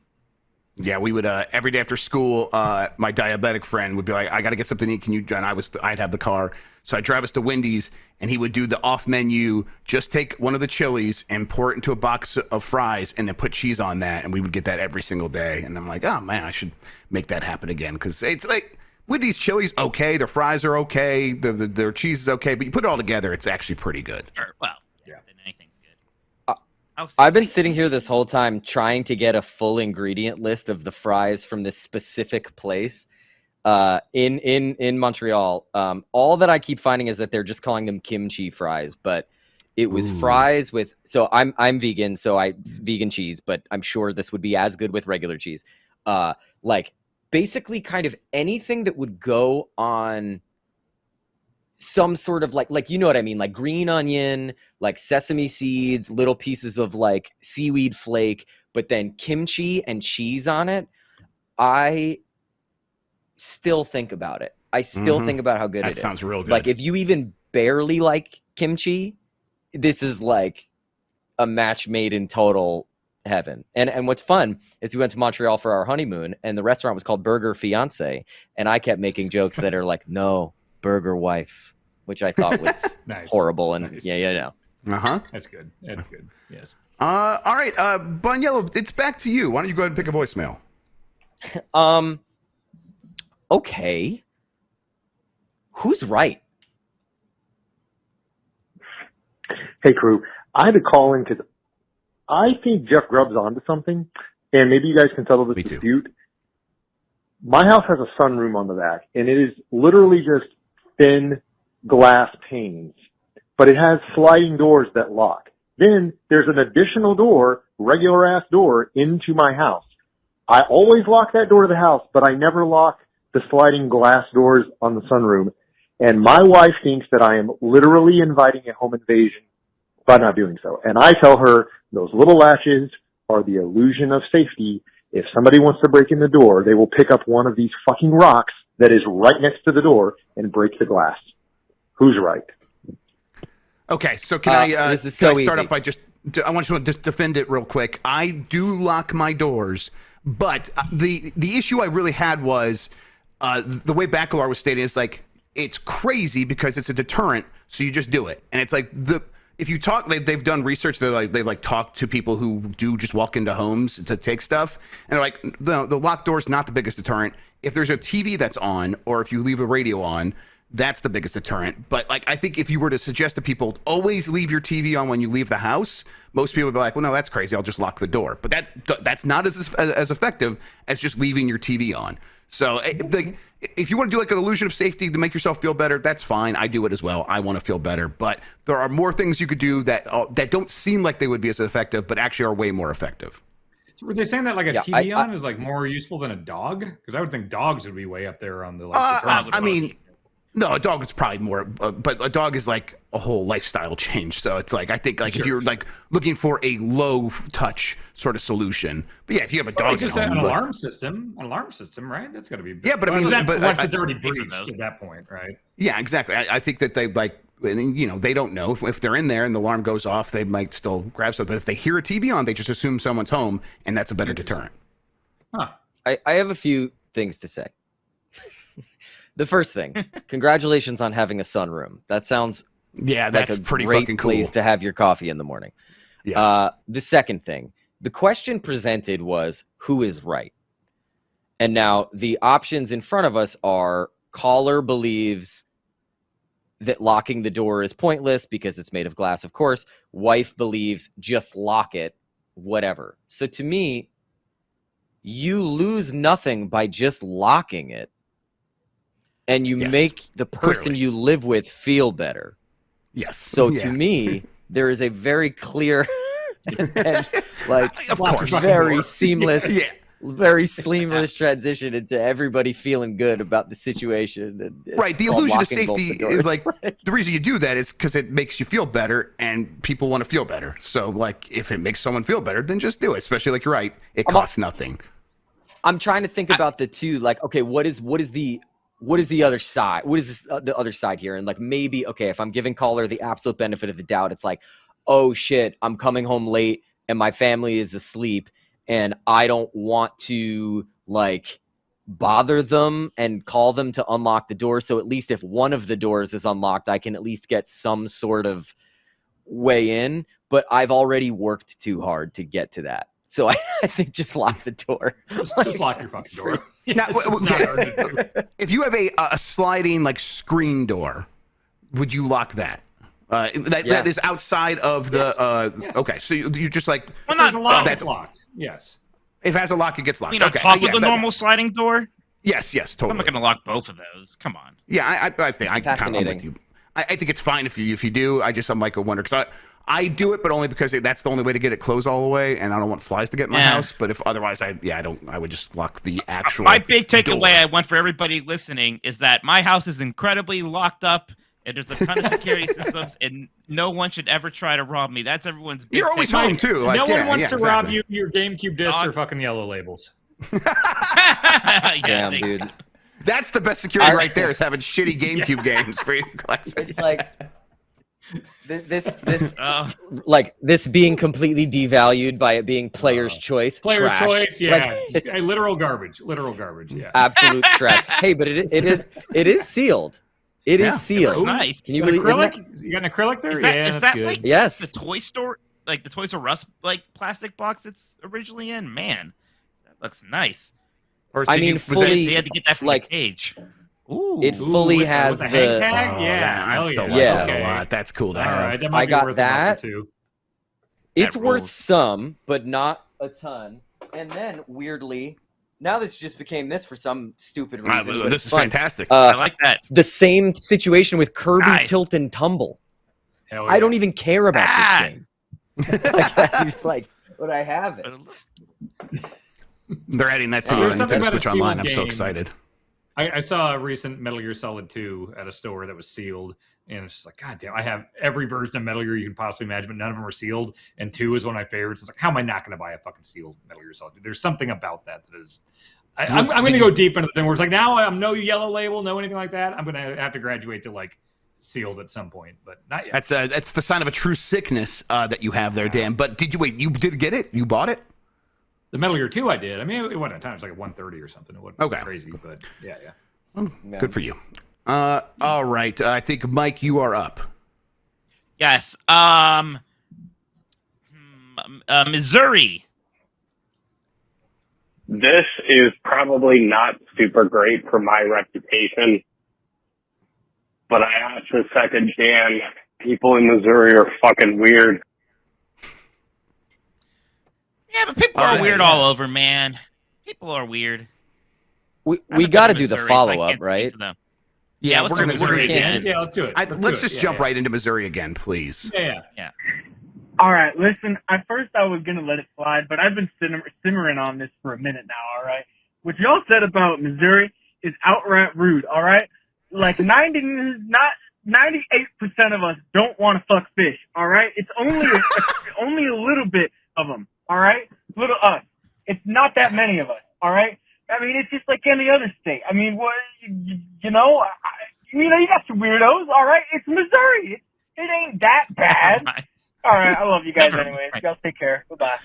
Yeah, we would every day after school. My diabetic friend would be like, "I got to get something to eat. Can you?" And I'd have the car, so I'd drive us to Wendy's, and he would do the off menu. Just take one of the chilies and pour it into a box of fries, and then put cheese on that, and we would get that every single day. And I'm like, oh man, I should make that happen again because it's like Wendy's chilies okay, their fries are okay, their cheese is okay, but you put it all together, it's actually pretty good. Sure. Well, yeah, then anything's good. I've been sitting here this whole time trying to get a full ingredient list of the fries from this specific place in Montreal. All that I keep finding is that they're just calling them kimchi fries, but it was fries with. So I'm vegan, so it's vegan cheese, but I'm sure this would be as good with regular cheese. Like basically, kind of anything that would go on some sort of like you know what I mean, like green onion, like sesame seeds, little pieces of like seaweed flake, but then kimchi and cheese on it. I still think about it. I still think about how good it is. That sounds real good. Like if you even barely like kimchi, this is like a match made in total heaven. And what's fun is we went to Montreal for our honeymoon, and the restaurant was called Burger Fiance, and I kept making jokes that are like, no, Burger Wife, which I thought was nice. Horrible. And nice. yeah. That's good. That's good. Yes. All right, Boniello, it's back to you. Why don't you go ahead and pick a voicemail? Okay. Who's right? Hey, crew. I had to call in because I think Jeff Grubb's onto something, and maybe you guys can settle this dispute. My house has a sunroom on the back, and it is literally just thin glass panes, but it has sliding doors that lock. Then there's an additional door, regular ass door, into my house. I always lock that door to the house, but I never lock the sliding glass doors on the sunroom. And my wife thinks that I am literally inviting a home invasion by not doing so. And I tell her those little latches are the illusion of safety. If somebody wants to break in the door, they will pick up one of these fucking rocks that is right next to the door and break the glass. Who's right? Okay, so can I? This is can so I start easy. off by I want to just defend it real quick. I do lock my doors, but the issue I really had was the way Bacalar was stating is like it's crazy because it's a deterrent, so you just do it, and it's like if you talk, they've done research. They talk to people who do just walk into homes to take stuff, and they're like, no, the locked door is not the biggest deterrent. If there's a TV that's on, or if you leave a radio on, that's the biggest deterrent. But like, I think if you were to suggest to people always leave your TV on when you leave the house, most people would be like, well, no, that's crazy. I'll just lock the door. But that's not as effective as just leaving your TV on. So if you want to do like an illusion of safety to make yourself feel better, that's fine. I do it as well. I want to feel better. But there are more things you could do that don't seem like they would be as effective, but actually are way more effective. Were they saying that like a TV on is like more useful than a dog? Because I would think dogs would be way up there on the I mean, no, a dog is probably more, but a dog is like a whole lifestyle change. So it's like, I think like if you're like looking for a low touch sort of solution, but yeah, if you have a dog, it's just an alarm system, right? That's got to be. Yeah, but I mean, that's but once it's already breached at that point, right? Yeah, exactly. I think that they like, you know, they don't know if they're in there and the alarm goes off, they might still grab something. But if they hear a TV on, they just assume someone's home, and that's a better deterrent. Huh. I have a few things to say. The first thing, congratulations on having a sunroom. That sounds that's like a pretty great fucking cool. place to have your coffee in the morning. Yes. The second thing, the question presented was who is right? And now the options in front of us are caller believes that locking the door is pointless because it's made of glass, of course. Wife believes just lock it, whatever. So to me, you lose nothing by just locking it. And you make the person you live with feel better. Yes. So to me, there is a very clear and like of course, very seamless, very seamless transition into everybody feeling good about the situation. And right. The illusion of safety is like the reason you do that is because it makes you feel better, and people want to feel better. So like, if it makes someone feel better, then just do it. Especially like you're right, it costs nothing. I'm trying to think about the two. Like, okay, what is the other side? What is the other side here? And like, maybe, okay, if I'm giving caller the absolute benefit of the doubt, it's like, oh shit, I'm coming home late and my family is asleep and I don't want to like bother them and call them to unlock the door. So at least if one of the doors is unlocked, I can at least get some sort of way in, but I've already worked too hard to get to that. So I think just lock the door. Just lock your fucking door. Now, if you have a sliding like screen door, would you lock that? That is outside of the. Yes. Okay, so you just like. Well, not locked. That's locked. Yes. If it has a lock, it gets locked. You know, okay. top of the normal sliding door. Yes, totally. I'm not going to lock both of those. Come on. Yeah, I think I'm fascinating. with you. I think it's fine if you do. I'm like a wonder because I do it, but only because that's the only way to get it closed all the way, and I don't want flies to get in my house. But if otherwise, I would just lock the actual. My big takeaway door. I want for everybody listening is that my house is incredibly locked up, and there's a ton of security systems, and no one should ever try to rob me. That's everyone's big You're always takeaway. home too. Like, no one wants to rob exactly. your GameCube discs or fucking yellow labels. Damn, dude. That's the best security right there. Is having shitty GameCube games for your collection. It's like this like this being completely devalued by it being player's choice. Player's trash. choice, yeah. Like, Literal garbage, yeah. Absolute trash. Hey, but it is sealed. It is sealed. That's nice. Can you believe acrylic? You got an acrylic there? Is that good. like yes. the toy store, like the Toys R Us like plastic box it's originally in? Man, that looks nice. Or I mean, fully. They had to get that from like the cage. Ooh, it fully has with the hang tag. That's a lot. That's cool to have. All right, that might I be got worth that. too. It's That worth rules. some, but not a ton. And then weirdly, Now this just became this for some stupid reason. But this is fun. fantastic. I like that. The same situation with Kirby Tilt and Tumble. Hell I don't even care about this game. I'm just like, but I have it. They're adding that to There's something Nintendo about a Switch Online. I'm sealed so game. excited. I saw a recent Metal Gear Solid 2 at a store that was sealed, and it's just like, God damn, I have every version of Metal Gear you can possibly imagine, but none of them are sealed, and 2 is one of my favorites. It's like, how am I not going to buy a fucking sealed Metal Gear Solid 2? There's something about that is... I'm going to go deep into the thing where it's like, now I'm no yellow label, no anything like that. I'm going to have to graduate to, like, sealed at some point, but not yet. That's the sign of a true sickness that you have there, Dan. But you did get it? You bought it? The Metal Gear 2 I did. I mean, it wasn't a time. It was like a 130 or something. It wasn't crazy, but yeah. Well, good for you. All right. I think, Mike, you are up. Yes. Missouri. This is probably not super great for my reputation, but I have to second Dan. People in Missouri are fucking weird. Yeah, but people are weird all over, man. People are weird. We got to do the follow-up, right? Yeah, let's we're do going Missouri to again. Yeah, let's do it. Let's just jump right into Missouri again, please. Yeah. All right, listen, at first I was going to let it slide, but I've been simmering on this for a minute now, all right? What y'all said about Missouri is outright rude, all right? Like 98% of us don't want to fuck fish, all right? It's only a little bit of them, all right? Little us. It's not that many of us, all right? I mean, it's just like any other state. I mean, what, you know, you got some weirdos, all right? It's Missouri. It ain't that bad. All right, I love you guys anyways. Y'all take care. Goodbye.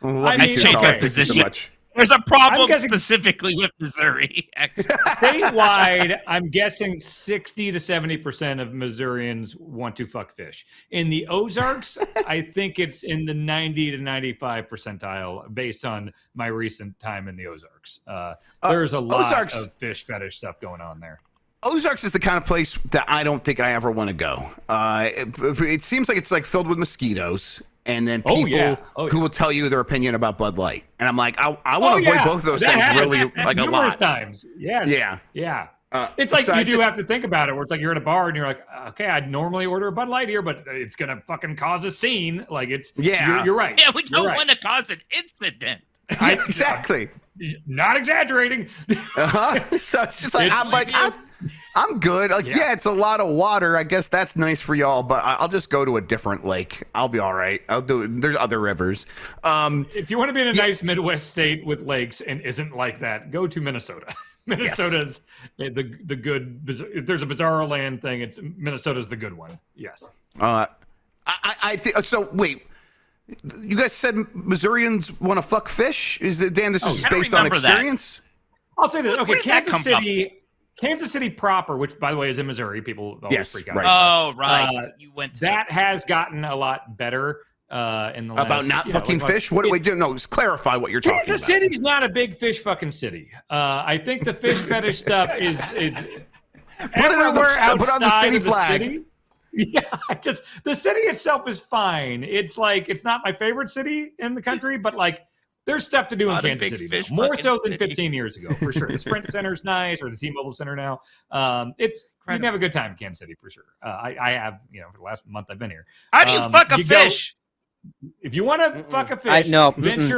I changed my position. There's a problem specifically with Missouri. Statewide, I'm guessing 60 to 70% of Missourians want to fuck fish. In the Ozarks, I think it's in the 90 to 95 percentile based on my recent time in the Ozarks. There's a lot of fish fetish stuff going on there. Ozarks is the kind of place that I don't think I ever want to go. It seems like it's like filled with mosquitoes, and then people who will tell you their opinion about Bud Light. And I'm like, I want to avoid both of those things really like a lot. Numerous times. Yes. Yeah. It's like you do have to think about it, where it's like you're at a bar and you're like, okay, I'd normally order a Bud Light here, but it's going to fucking cause a scene. Like it's, you're right. Yeah, we don't want to cause an incident. Exactly. Not exaggerating. So it's just like, I'm good. Like, yeah, it's a lot of water. I guess that's nice for y'all, but I'll just go to a different lake. I'll be all right. I'll do it. There's other rivers. If you want to be in a nice Midwest state with lakes and isn't like that, go to Minnesota. Minnesota's the good. If there's a Bizarro Land thing, Minnesota's the good one. Yes. I think so. Wait. You guys said Missourians want to fuck fish? Is it, Dan? This is based on experience. I'll say this. Okay, Kansas City proper, which by the way is in Missouri. People always freak out. Right. Oh, right. You went to that has gotten a lot better in the last, about not fucking fish. What do we do? No, just clarify what you're talking about. Kansas City's not a big fish fucking city. I think the fish fetish stuff is everywhere outside of the city. Yeah, the city itself is fine. It's like it's not my favorite city in the country, but like there's stuff to do in Kansas City now. More so than 15 years ago, for sure. The Sprint Center's nice, or the T-Mobile Center now. You can have a good time in Kansas City for sure. I have, for the last month I've been here. How do you fuck a fish? If you want to fuck a fish, no. 10 minutes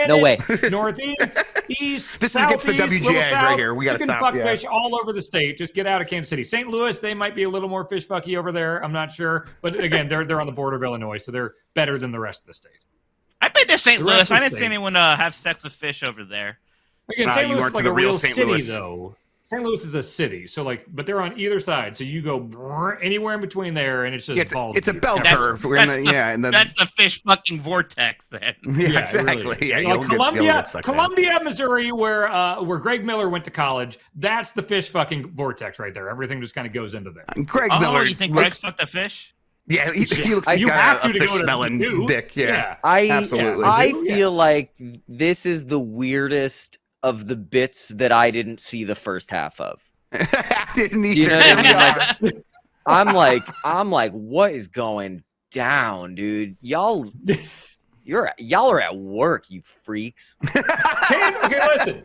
no way. northeast, east, this southeast, is against the WGA right here. We got to stop. You can fuck fish all over the state. Just get out of Kansas City. St. Louis, they might be a little more fish fucky over there. I'm not sure, but again, they're on the border of Illinois, so they're better than the rest of the state. I've been to St. Louis. I didn't see anyone have sex with fish over there. Again, St. Louis is like a real city, though. St. Louis is a city, so but they're on either side. So you go anywhere in between there, and it's just balls. It's a bell curve. That's the fish fucking vortex then. Yeah, exactly. Really. Yeah, like Columbia, Missouri, where Greg Miller went to college. That's the fish fucking vortex right there. Everything just kind of goes into there. Greg Miller. You think Greg's fucked a fish? Yeah, he looks like he's got a fish smelling dick. Yeah, absolutely. I feel like this is the weirdest of the bits that I didn't see the first half of. I didn't either. You know what I mean? I'm like, what is going down, dude? Y'all Y'all are at work, you freaks. Okay, listen.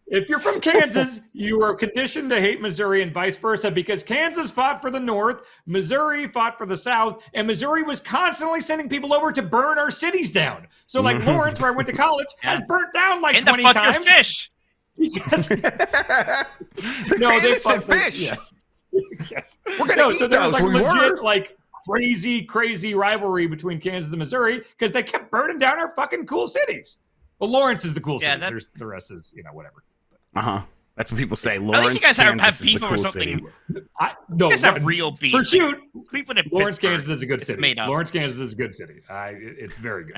If you're from Kansas, you are conditioned to hate Missouri and vice versa because Kansas fought for the North, Missouri fought for the South, and Missouri was constantly sending people over to burn our cities down. So, like Lawrence, where I went to college, has burnt down like 20 times. Your fish. Because no, they said fish. Yeah. Yes. We're gonna eat so there was those. like legit, like crazy rivalry between Kansas and Missouri because they kept burning down our fucking cool cities. Well, Lawrence is the cool city. The rest is, whatever. That's what people say. Lawrence, at least you guys have beef over something. No, you guys have real beef. For shoot, Cleveland and Lawrence, Pittsburgh, Kansas is a good city. Made up. Lawrence, Kansas is a good city. It's very good.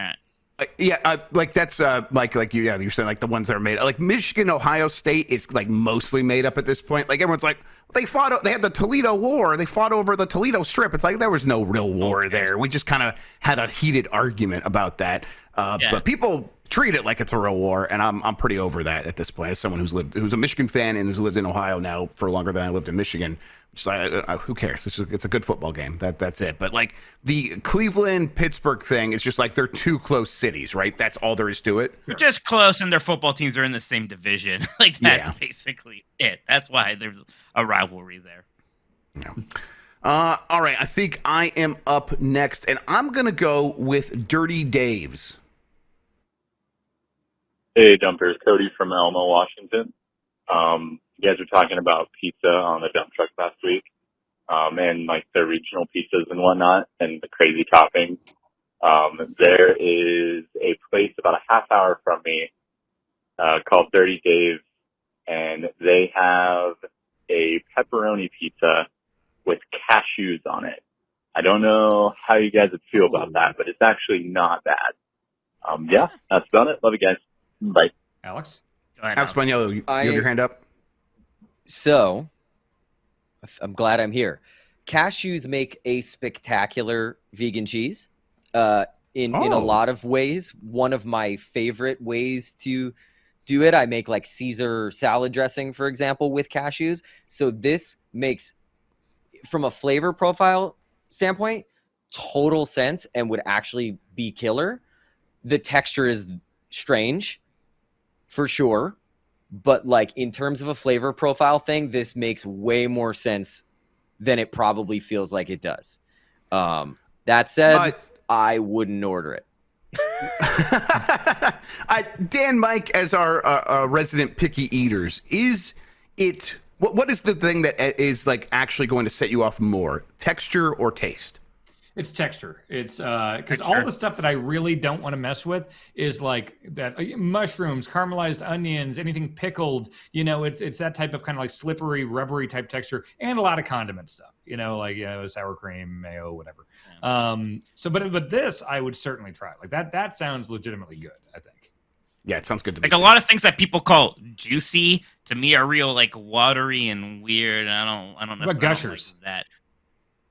Like that's like you're saying like the ones that are made like Michigan, Ohio State is like mostly made up at this point. Like everyone's like they had the Toledo War, they fought over the Toledo Strip. It's like there was no real war there. We just kind of had a heated argument about that. But people treat it like it's a real war, and I'm pretty over that at this point. As someone who's a Michigan fan and who's lived in Ohio now for longer than I lived in Michigan. Just who cares? It's a good football game. That's it. But like the Cleveland Pittsburgh thing is just like they're two close cities, right? That's all there is to it. They're just close, and their football teams are in the same division. Like that's basically it. That's why there's a rivalry there. Yeah. All right. I think I am up next, and I'm gonna go with Dirty Dave's. Hey, Dumpers. Cody from Elma, Washington. You guys were talking about pizza on the dump truck last week, and like the regional pizzas and whatnot, and the crazy toppings. There is a place about a half hour from me called Dirty Dave's, and they have a pepperoni pizza with cashews on it. I don't know how you guys would feel about that, but it's actually not bad. Yeah, that's about it. Love you guys. Bye. Alex? Alex Boniello, you have your hand up? So, I'm glad I'm here. Cashews make a spectacular vegan cheese. In a lot of ways, one of my favorite ways to do it, I make like Caesar salad dressing, for example, with cashews. So this makes, from a flavor profile standpoint, total sense and would actually be killer. The texture is strange, for sure. But like in terms of a flavor profile thing, this makes way more sense than it probably feels like it does. That said, I wouldn't order it. Dan, Mike, as our resident picky eaters, is it what is the thing that is like actually going to set you off more, texture or taste? It's texture. It's because all the stuff that I really don't want to mess with is like that mushrooms, caramelized onions, anything pickled. It's that type of kind of like slippery, rubbery type texture, and a lot of condiment stuff. Like sour cream, mayo, whatever. But this I would certainly try. Like that sounds legitimately good, I think. Yeah, it sounds good to me. Like a lot of things that people call juicy to me are real like watery and weird. I don't know. What gushers? Like that.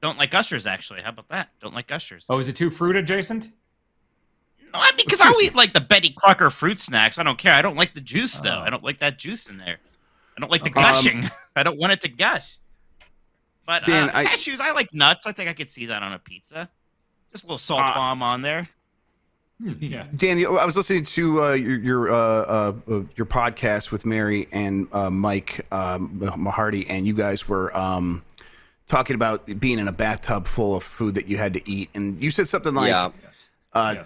Don't like gushers, actually. How about that? Don't like gushers. Oh, is it too fruit adjacent? No, I mean, because I'll eat like the Betty Crocker fruit snacks. I don't care. I don't like the juice, though. I don't like that juice in there. I don't like the gushing. I don't want it to gush. But Dan, cashews, I like nuts. I think I could see that on a pizza. Just a little salt bomb on there. Yeah. Dan, I was listening to your podcast with Mary and Mike Mahardy, and you guys were talking about being in a bathtub full of food that you had to eat, and you said something like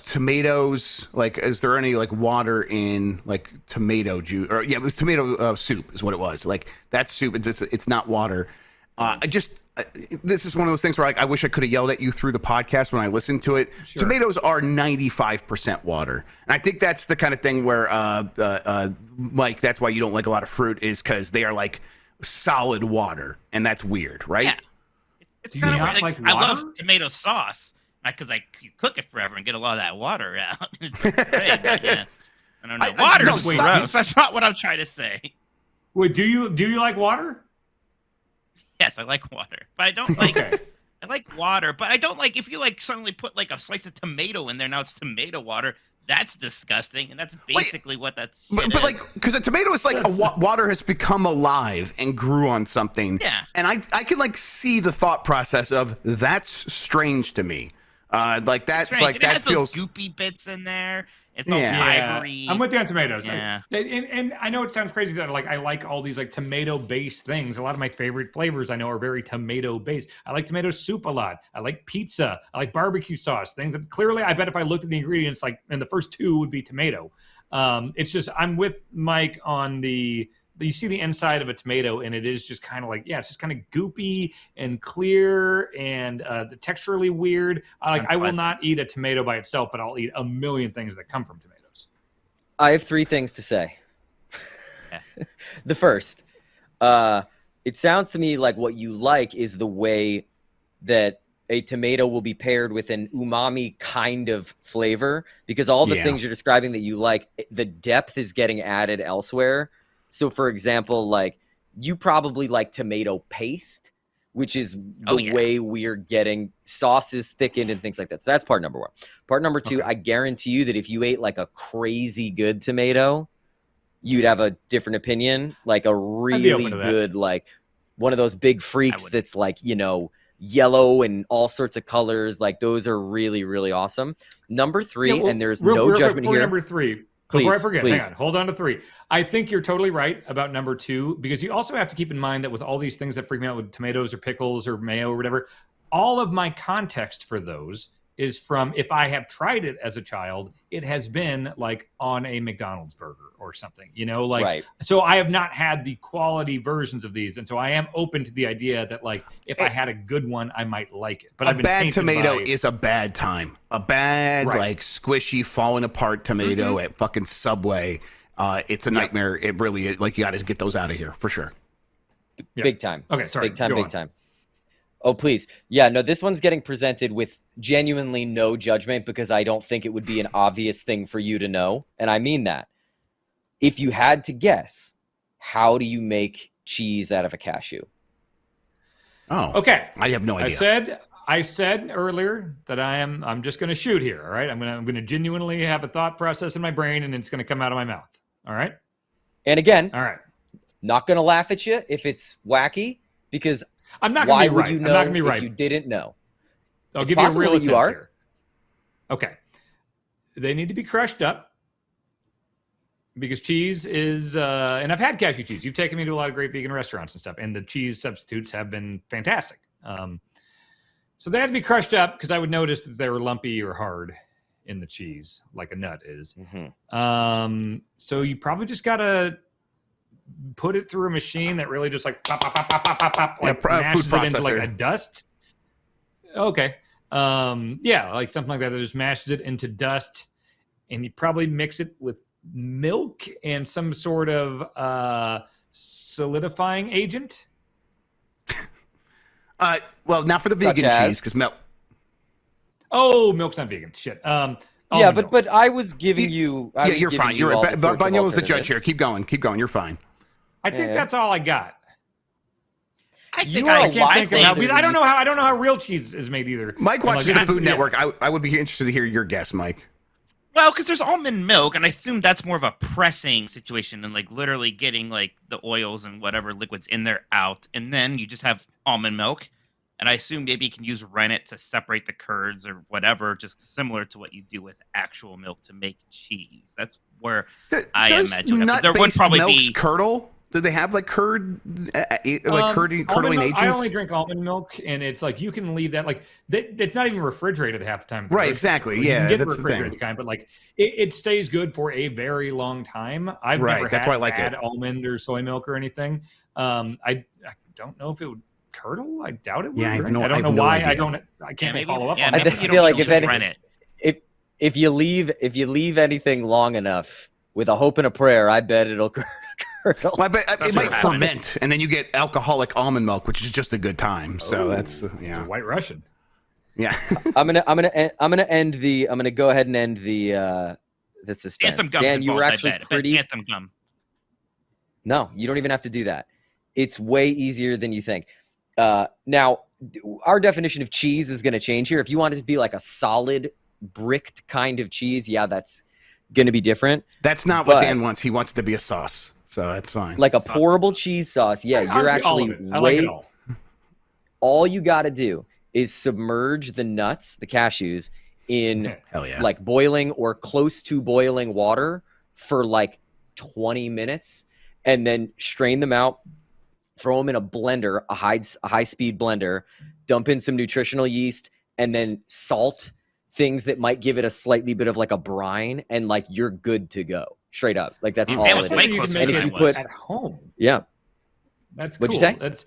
tomatoes. Like, is there any like water in like tomato juice? Or it was tomato soup, is what it was. Like that soup, it's not water. This is one of those things where like I wish I could have yelled at you through the podcast when I listened to it. Sure. Tomatoes are 95% water, and I think that's the kind of thing where Mike, that's why you don't like a lot of fruit, is because they are like solid water, and that's weird, right? Yeah. It's kind of like I love tomato sauce because you cook it forever and get a lot of that water out. It's great, but yeah. I don't know. Water's gross. That's not what I'm trying to say. Wait, do you like water? Yes, I like water, but I don't like. I like water, but I don't like if you like suddenly put like a slice of tomato in there. Now it's tomato water. That's disgusting, and that's basically what that's. But like, because a tomato is like water has become alive and grew on something. Yeah. And I can like see the thought process of that's strange to me. Like that. Right. Like It that has feels those goopy bits in there. It's all Yeah, fibery. I'm with you on tomatoes. Yeah. And I know it sounds crazy that like I like all these like tomato-based things. A lot of my favorite flavors I know are very tomato-based. I like tomato soup a lot. I like pizza. I like barbecue sauce. Things that clearly I bet if I looked at the ingredients, like, and the first two would be tomato. It's just I'm with Mike on the. You see the inside of a tomato, and it is just kind of like, yeah, it's just kind of goopy and clear and the texturally weird. I will not eat a tomato by itself, but I'll eat a million things that come from tomatoes. I have 3 things to say. The first, it sounds to me like what you like is the way that a tomato will be paired with an umami kind of flavor, because all the things you're describing that you like, the depth is getting added elsewhere. So, for example, like you probably like tomato paste, which is the way we're getting sauces thickened and things like that. So that's part number 1. Part number 2, I guarantee you that if you ate like a crazy good tomato, you'd have a different opinion. Like a really good, like one of those big freaks that's like, you know, yellow and all sorts of colors. Like those are really, really awesome. Number 3, and there's no judgment here. Number 3. Before I forget, hang on, hold on to 3. I think you're totally right about number 2, because you also have to keep in mind that with all these things that freak me out with tomatoes or pickles or mayo or whatever, all of my context for those is from if I have tried it as a child, it has been like on a McDonald's burger or something, you know, like, so I have not had the quality versions of these. And so I am open to the idea that like, if I had a good one, I might like it. But a bad tomato is a bad time. A bad, like squishy, falling apart tomato at fucking Subway. It's a nightmare. It really is. Like, you got to get those out of here for sure. Big time. Okay, sorry. Big time. Oh, please. Yeah, no, this one's getting presented with genuinely no judgment, because I don't think it would be an obvious thing for you to know. And I mean that. If you had to guess, how do you make cheese out of a cashew? Oh, okay. I have no idea. I said earlier that I'm just going to shoot here. All right. I'm going to genuinely have a thought process in my brain, and it's going to come out of my mouth. All right. And again, all right, not going to laugh at you if it's wacky, because I'm not why gonna be would right. you know I'm not gonna be if right. you didn't know? I'll It's give you a possible real that you attempt are. here. Okay. They need to be crushed up, because cheese is, and I've had cashew cheese. You've taken me to a lot of great vegan restaurants and stuff, and the cheese substitutes have been fantastic. So they had to be crushed up, because I would notice that they were lumpy or hard in the cheese, like a nut is. So you probably just gotta put it through a machine that really just like pop, pop, pop, pop, pop, pop, pop, like mashes it into like a dust. Okay. Yeah, like something like that. That just mashes it into dust, and you probably mix it with milk and some sort of solidifying agent. Well, not for the vegan cheese, because milk. Oh, milk's not vegan. Shit. Yeah, but I was giving you. You're fine. You're right. Boniello's the judge here. Keep going. You're fine. I think that's all I got. I think I can't think of. I don't know how real cheese is made either. Mike watches the Food Network. I would be interested to hear your guess, Mike. Well, because there's almond milk, and I assume that's more of a pressing situation and like literally getting like the oils and whatever liquids in there out, and then you just have almond milk. And I assume maybe you can use rennet to separate the curds or whatever, just similar to what you do with actual milk to make cheese. That's where I imagine it. There would probably be curdle. Do they have like curd, curdling agents? I only drink almond milk, and it's like you can leave that like it's not even refrigerated half the time. Right, exactly. You Yeah, can get that's refrigerated kind, but like it stays good for a very long time. I've never had bad almond or soy milk or anything. I don't know if it would curdle. I doubt it would. Yeah, I don't know why. I can't follow up on that. I feel like if you leave anything long enough with a hope and a prayer, I bet it'll curdle. Well, I bet it might ferment, and then you get alcoholic almond milk, which is just a good time. So that's White Russian. Yeah, I'm gonna go ahead and end the suspense. Dan, you were actually pretty. Anthem gum. No, you don't even have to do that. It's way easier than you think. Now, our definition of cheese is going to change here. If you want it to be like a solid bricked kind of cheese, yeah, that's going to be different. That's not what Dan wants. He wants it to be a sauce. So that's fine. Like a pourable cheese sauce. Yeah, you're actually I like it all. All you got to do is submerge the nuts, the cashews, in Hell yeah. like boiling or close to boiling water for like 20 minutes, and then strain them out, throw them in a blender, a high-speed blender, dump in some nutritional yeast, and then salt things that might give it a slightly bit of like a brine, and like you're good to go. Straight up. Like that's all That it was is. way closer And than if I you was. put At home. Yeah. That's cool. What'd you say? That's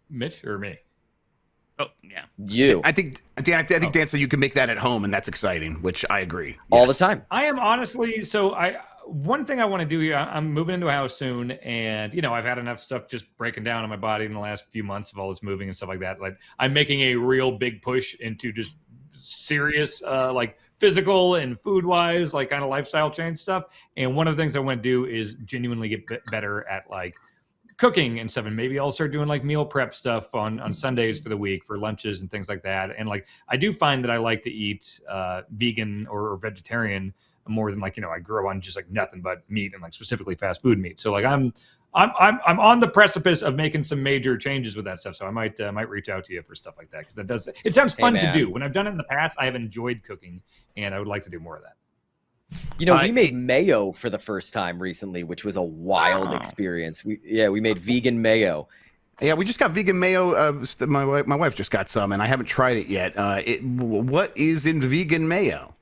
Mitch or me? Oh, yeah. You. I think Dan said you can make that at home, and that's exciting, which I agree. All the Yes. time. I am honestly, so one thing I want to do here, I'm moving into a house soon, and I've had enough stuff just breaking down in my body in the last few months of all this moving and stuff like that. Like I'm making a real big push into just serious like physical and food wise, like kind of lifestyle change stuff. And one of the things I want to do is genuinely get better at like cooking and stuff, and maybe I'll start doing like meal prep stuff on Sundays for the week for lunches and things like that. And like I do find that I like to eat vegan or vegetarian more than like I grew up on just like nothing but meat and like specifically fast food meat. So like I'm on the precipice of making some major changes with that stuff. So I might reach out to you for stuff like that, because it sounds fun to do. When I've done it in the past, I have enjoyed cooking, and I would like to do more of that. We made mayo for the first time recently, which was a wild experience. We made vegan mayo. Yeah, we just got vegan mayo. My wife just got some, and I haven't tried it yet. What is in vegan mayo?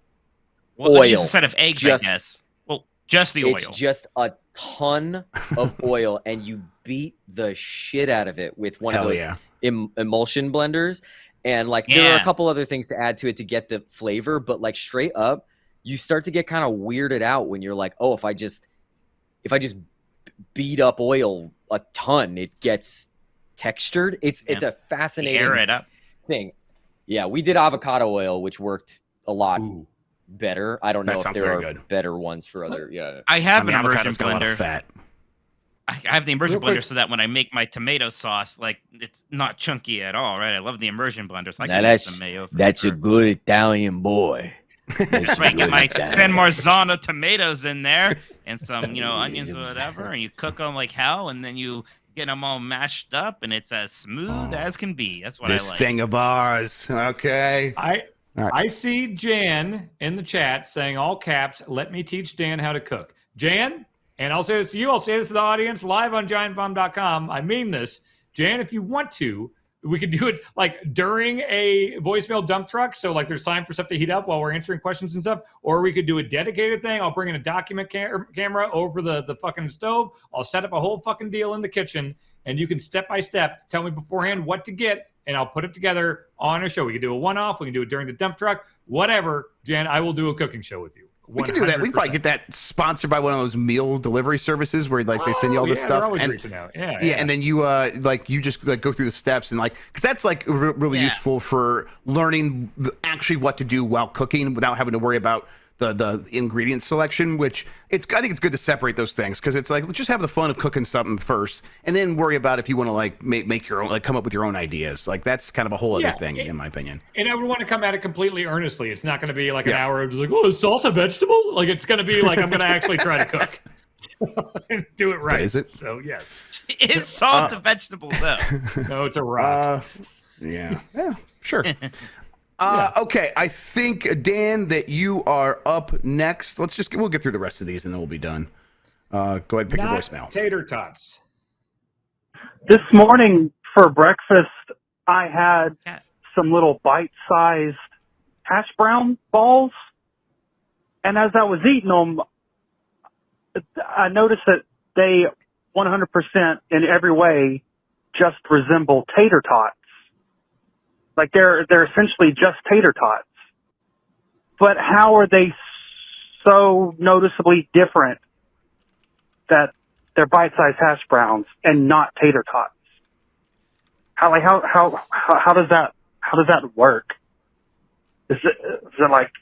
Well, oil. Just a set of eggs, I guess. Well, just the oil. It's just a ton of oil, and you beat the shit out of it with one of those emulsion blenders. And like there are a couple other things to add to it to get the flavor, but like straight up, you start to get kind of weirded out when you're like, oh, if I just beat up oil a ton, it gets textured. It's a fascinating air it up thing. Yeah, we did avocado oil, which worked a lot better. I don't know if there are better ones for other. Yeah, I have an immersion got a lot of blender. fat. I have the immersion blender so that when I make my tomato sauce, like it's not chunky at all, right? I love the immersion blender, so I can make some mayo. That's a good Italian boy. That's right. Get my San Marzano tomatoes in there and some, onions or whatever, and you cook them like hell, and then you get them all mashed up, and it's as smooth as can be. That's what I like. This thing of ours, okay. I see Jan in the chat saying all caps, "Let me teach Dan how to cook." Jan, and I'll say this to you, I'll say this to the audience live on giantbomb.com. I mean this. Jan, if you want to, we could do it like during a voicemail dump truck. So like there's time for stuff to heat up while we're answering questions and stuff. Or we could do a dedicated thing. I'll bring in a document camera over the fucking stove. I'll set up a whole fucking deal in the kitchen, and you can step by step tell me beforehand what to get, and I'll put it together on a show. We can do a one-off. We can do it during the dump truck. Whatever, Jan, I will do a cooking show with you. 100%. We can do that. We can probably get that sponsored by one of those meal delivery services where like they send you all this stuff. Always and reaching out. Yeah, and then you you just like go through the steps and like because that's like really useful for learning actually what to do while cooking without having to worry about the ingredient selection, which I think it's good to separate those things because it's like let's just have the fun of cooking something first and then worry about if you want to like make your own, like come up with your own ideas. Like that's kind of a whole other thing in my opinion. And I would want to come at it completely earnestly. It's not going to be like an hour of just like, oh, is salt a vegetable? Like it's going to be like I'm going to actually try to cook and do it right. But is it? So yes, is salt a vegetable though? No, it's a rock. Yeah, sure. Okay, I think Dan that you are up next. We'll get through the rest of these and then we'll be done. Go ahead and pick your voicemail. Tater tots. This morning for breakfast, I had some little bite-sized hash brown balls, and as I was eating them, I noticed that they 100% in every way just resemble tater tots. Like they're essentially just tater tots. But how are they so noticeably different that they're bite-sized hash browns and not tater tots? How does that work? Is it like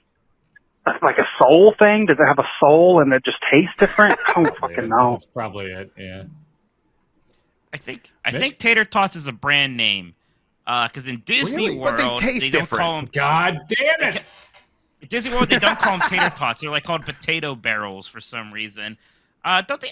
a soul thing? Does it have a soul and it just tastes different? I don't fucking know. That's probably it. Yeah. I think Tater Tots is a brand name. Because in Disney World, they don't call them. God damn it! In Disney World, they don't call them tater tots. They're like called potato barrels for some reason. Don't they?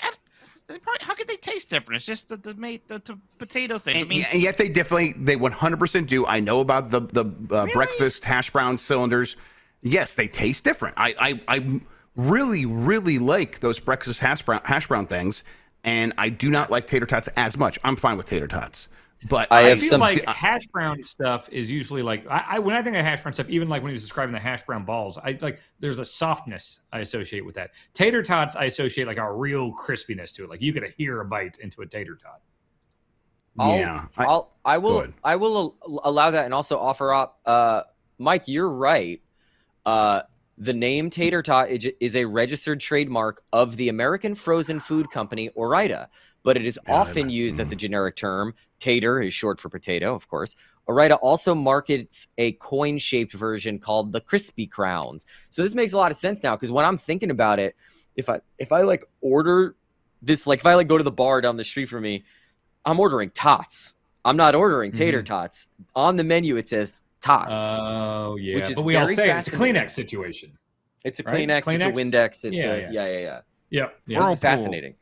How could they taste different? It's just the potato thing. And, and yet they 100% do. I know about the Really? breakfast hash brown cylinders. Yes, they taste different. I really, really like those breakfast hash brown things, and I do not like tater tots as much. I'm fine with tater tots. But I feel like hash brown stuff is usually like when I think of hash brown stuff, even like when he's describing the hash brown balls, there's a softness I associate with that. Tater tots I associate like a real crispiness to it. Like you could hear a bite into a tater tot. I will allow that and also offer up. Mike, you're right. The name Tater Tot is a registered trademark of the American frozen food company Ore-Ida, but it is often used as a generic term. Tater is short for potato, of course. Ore-Ida also markets a coin-shaped version called the Crispy Crowns. So this makes a lot of sense now, because when I'm thinking about it, if I like order this, like if I like go to the bar down the street from me, I'm ordering tots. I'm not ordering tater tots. On the menu it says tots. Oh yeah, which is but we all say it's a fascinating. Kleenex situation. It's a Right? Kleenex, It's Kleenex? it's a Windex. Yeah. It's fascinating.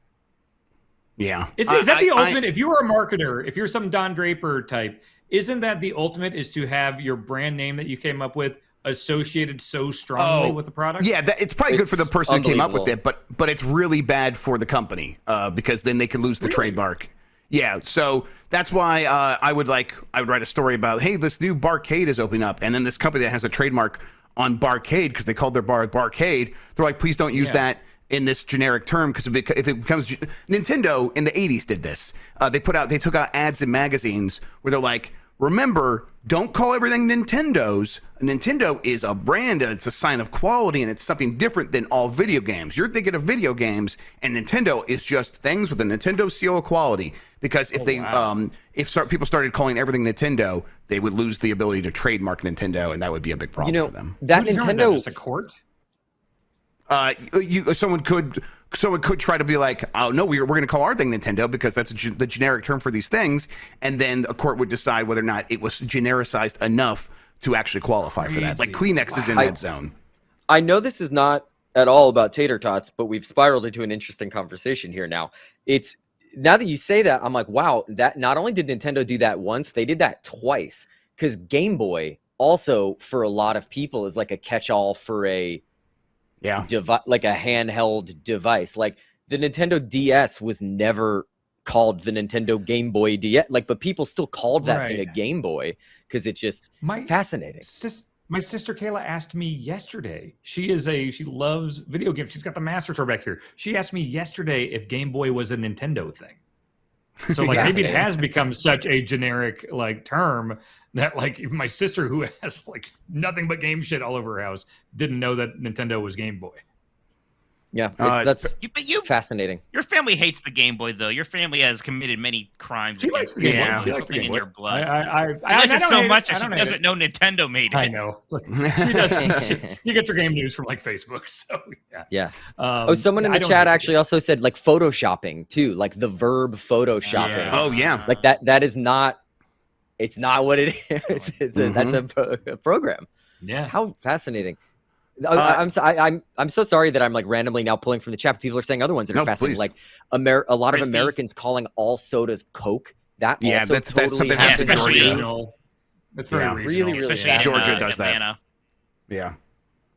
Yeah. Is that the ultimate? If you were a marketer, if you're some Don Draper type, isn't that the ultimate? Is to have your brand name that you came up with associated so strongly with the product? Yeah, it's probably good for the person who came up with it, but it's really bad for the company because then they can lose the trademark. Yeah, so that's why I would write a story about, hey, this new barcade is opening up, and then this company that has a trademark on barcade because they called their bar barcade, they're like, please don't use that in this generic term, because if it becomes Nintendo in the 80s did this. They took out ads in magazines where they're like, remember, don't call everything Nintendo's. Nintendo is a brand and it's a sign of quality and it's something different than all video games. You're thinking of video games, and Nintendo is just things with a Nintendo seal of quality. Because if people started calling everything Nintendo, they would lose the ability to trademark Nintendo, and that would be a big problem for them. That Nintendo just a court. Someone could try to be like, oh no, we're going to call our thing Nintendo because that's the generic term for these things, and then a court would decide whether or not it was genericized enough to actually qualify for that. Like Kleenex is in that zone. I know this is not at all about tater tots, but we've spiraled into an interesting conversation here now. Now that you say that, I'm like, wow, that not only did Nintendo do that once, they did that twice. Because Game Boy also, for a lot of people, is like a catch-all for a like a handheld device. Like the Nintendo DS was never called the Nintendo Game Boy DS, but people still called that thing a Game Boy because it's just fascinating. My sister Kayla asked me yesterday. She loves video games. She's got the Master Tour back here. She asked me yesterday if Game Boy was a Nintendo thing. So maybe it has become such a generic term that even my sister, who has nothing but game shit all over her house, didn't know that Nintendo was Game Boy. Yeah, that's fascinating. Your family hates the Game Boy, though. Your family has committed many crimes. She likes the Game Boy. She likes the Game Boy. In your blood. She likes it so much that she doesn't know Nintendo made it. I know. She doesn't. She gets her game news from Facebook. So yeah. Someone in the chat actually also said photoshopping too, like the verb photoshopping. Yeah. Oh yeah. Like that is not. It's not what it is. That's a program. Yeah. How fascinating. I'm so sorry that I'm randomly now pulling from the chat. People are saying other ones that are fascinating. Please. A lot of Americans calling all sodas Coke. That also that's totally something happens. that's regional. That's very regional. Really Georgia does Atlanta. that. Yeah.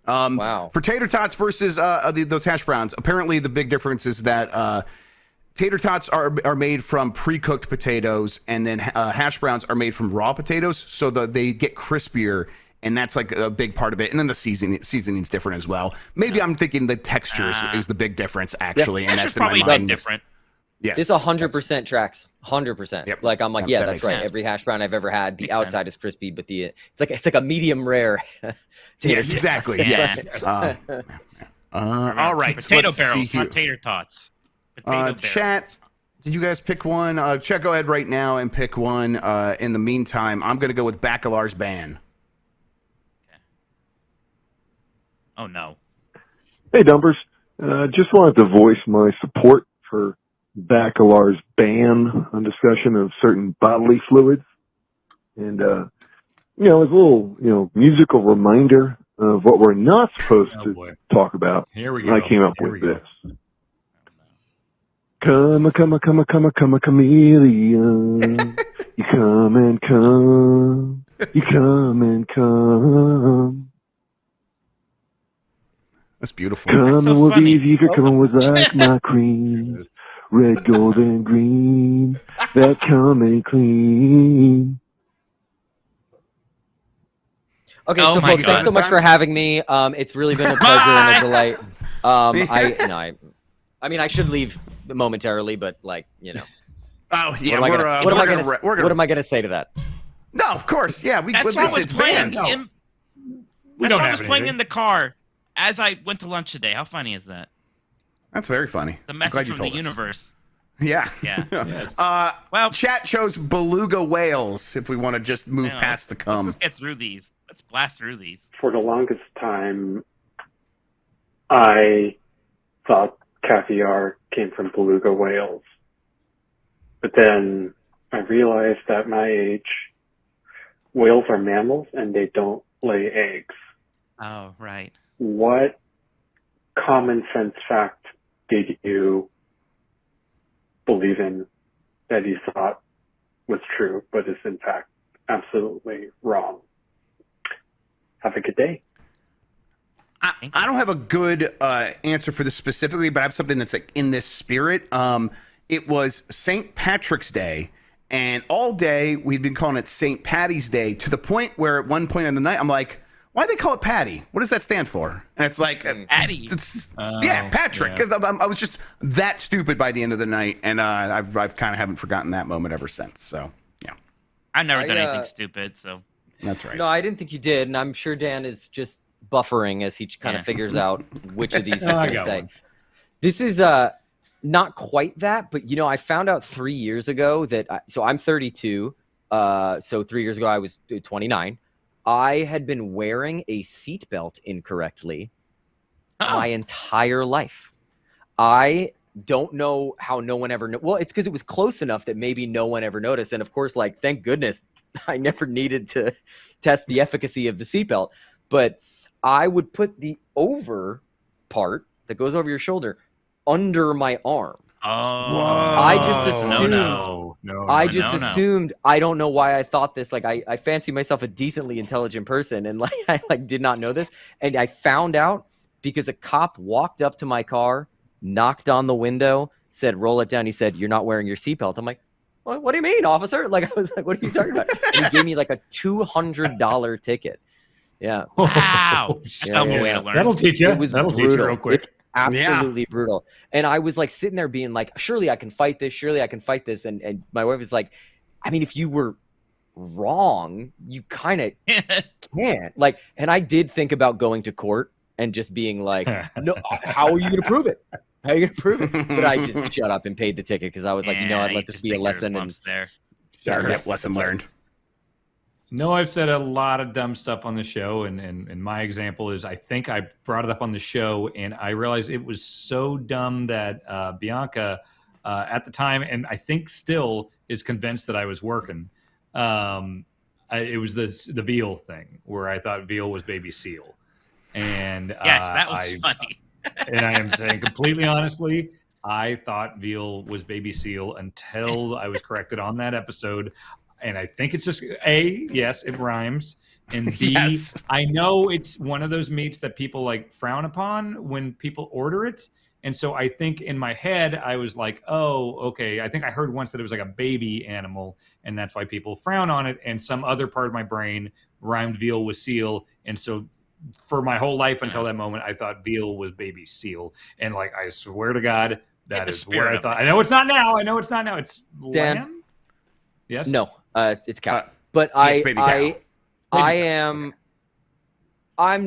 Wow. For tater tots versus those hash browns, apparently the big difference is that tater tots are made from pre-cooked potatoes, and then hash browns are made from raw potatoes, so they get crispier. And that's a big part of it. And then the seasoning's different as well. Maybe I'm thinking the texture is the big difference, actually. Yeah, and that's probably a bit different. Yes. This 100% tracks. 100%. Yep. I'm like, Yep, that's right. sense. Every hash brown I've ever had, the outside is crispy, but it's like a medium rare tater. Yes, exactly. Yes. All right. Potato barrels, not tater tots. Chat, did you guys pick one? Chat, go ahead right now and pick one. In the meantime, I'm going to go with Bacalar's ban. Oh, no. Hey, Dumpers. Just wanted to voice my support for Bacalar's ban on discussion of certain bodily fluids. And, as a little, musical reminder of what we're not supposed to talk about. Here we go. I came up with this. Come a chameleon. You come and come. You come and come. That's beautiful. Come so and we'll funny. be eager. Come with like my cream. Red, gold, and green. That come and clean. Okay, Oh so my folks, thanks so God. much for having me. It's really been a pleasure and a delight. I mean, I should leave momentarily, but like, you know. Oh yeah, what am I gonna say to that? No, of course, yeah. That song was playing. That don't song have was playing anything. in the car as I went to lunch today. How funny is that? That's very funny. The I'm message glad you from the told us. universe. Yeah. Yeah. Well, chat shows beluga whales. If we want to just move Yeah, past the let's cum. just get through these. Let's blast through these. For the longest time, I thought caviar came from beluga whales. But then I realized at my age, whales are mammals and they don't lay eggs. Oh, right. What common sense fact did you believe in that you thought was true, but is in fact absolutely wrong? Have a good day. I don't have a good answer for this specifically, but I have something that's like in this spirit. It was St. Patrick's Day, and all day we've been calling it St. Patty's Day, to the point where at one point in the night I'm like, why do they call it Patty? What does that stand for? And it's like Patty. Yeah, Patrick. 'Cause I was just that stupid by the end of the night, and I've kind of haven't forgotten that moment ever since. So yeah, I've never done anything stupid, so that's right. No, I didn't think you did, and I'm sure Dan is just buffering as he kind of figures out which of these he's going to say. One. This is not quite that, but you know, I found out 3 years ago that so I'm 32. So 3 years ago I was 29. I had been wearing a seatbelt incorrectly my entire life. I don't know how no one ever well, it's because it was close enough that maybe no one ever noticed. And of course, like, thank goodness I never needed to test the efficacy of the seatbelt. But I would put the over part that goes over your shoulder under my arm. Oh, I just assumed. Assumed. I don't know why I thought this. Like, I fancy myself a decently intelligent person, and like I did not know this. And I found out because a cop walked up to my car, knocked on the window, said, "Roll it down." He said, "You're not wearing your seatbelt." I'm like, "What do you mean, officer?" Like, I was like, "What are you talking about?" And he gave me like a $200 ticket. Yeah. Wow. That'll teach you. It was That'll brutal. teach you real quick. Absolutely brutal. And I was like sitting there being like, surely I can fight this. Surely I can fight this. And my wife was like, I mean, if you were wrong, you kind of can't. Like, and I did think about going to court and just being like, no, how are you going to prove it? How are you going to prove it? But I just shut up and paid the ticket because I was like, you know, I'd let this be a lesson. And there. Lesson learned. No, I've said a lot of dumb stuff on the show, and my example is I think I brought it up on the show, and I realized it was so dumb that Bianca, at the time, and I think still is convinced that I was working. It was the veal thing where I thought veal was baby seal, and yes, that was funny. And I am saying completely honestly, I thought veal was baby seal until I was corrected on that episode. And I think it's just A, yes, it rhymes. And B, yes. I know it's one of those meats that people like frown upon when people order it. And so I think in my head, I was like, oh, okay. I think I heard once that it was like a baby animal, and that's why people frown on it. And some other part of my brain rhymed veal with seal. And so for my whole life until that moment, I thought veal was baby seal. And like, I swear to God, that is where I thought. I know it's not now. It's Dan? lamb. Yes. No, it's cow. But I'm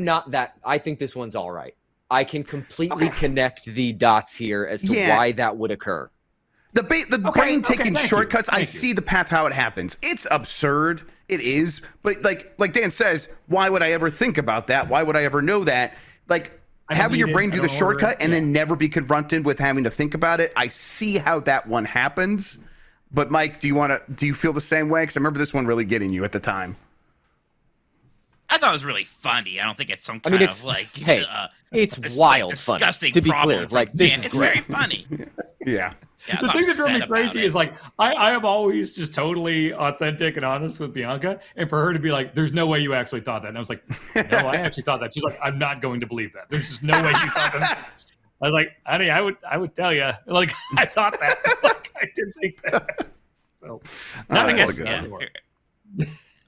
not that. I think this one's all right. I can completely connect the dots here as to why that would occur. The brain taking shortcuts. I see the path how it happens. It's absurd. It is. But like Dan says, why would I ever think about that? Why would I ever know that? Like, having your brain do the shortcut and then never be confronted with having to think about it. I see how that one happens. But Mike, do you feel the same way? Because I remember this one really getting you at the time. I thought it was really funny. I don't think it's some kind it's of like. hey, it's wild funny. Disgusting. To be problem clear, from like this Dan. is it's great. very funny. Yeah. Yeah, The thing that drove me crazy it. is like I am always just totally authentic and honest with Bianca, and for her to be like, "There's no way you actually thought that," and I was like, "No, I actually thought that." She's like, "I'm not going to believe that. There's just no way you thought that." I was like, "Honey, I would tell you. Like, I thought that. Like, I did think that." So, I guess yeah.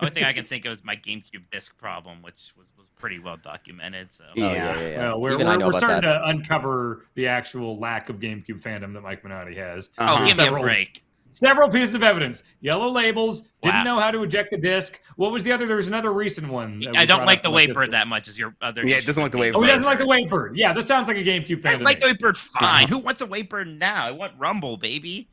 Only thing I can think of is my GameCube disc problem, which was pretty well documented. So Well, we're starting to uncover the actual lack of GameCube fandom that Mike Minotti has. Oh, give me a break. Several pieces of evidence. Yellow labels. Didn't know how to eject the disc. What was the other? There was another recent one. I don't like the wait bird that much as your other. Yeah, it doesn't like the wait bird. Oh, he doesn't like the wait bird. Yeah, this sounds like a GameCube fan. I like the wait bird fine. Who wants a wait bird now? I want Rumble, baby.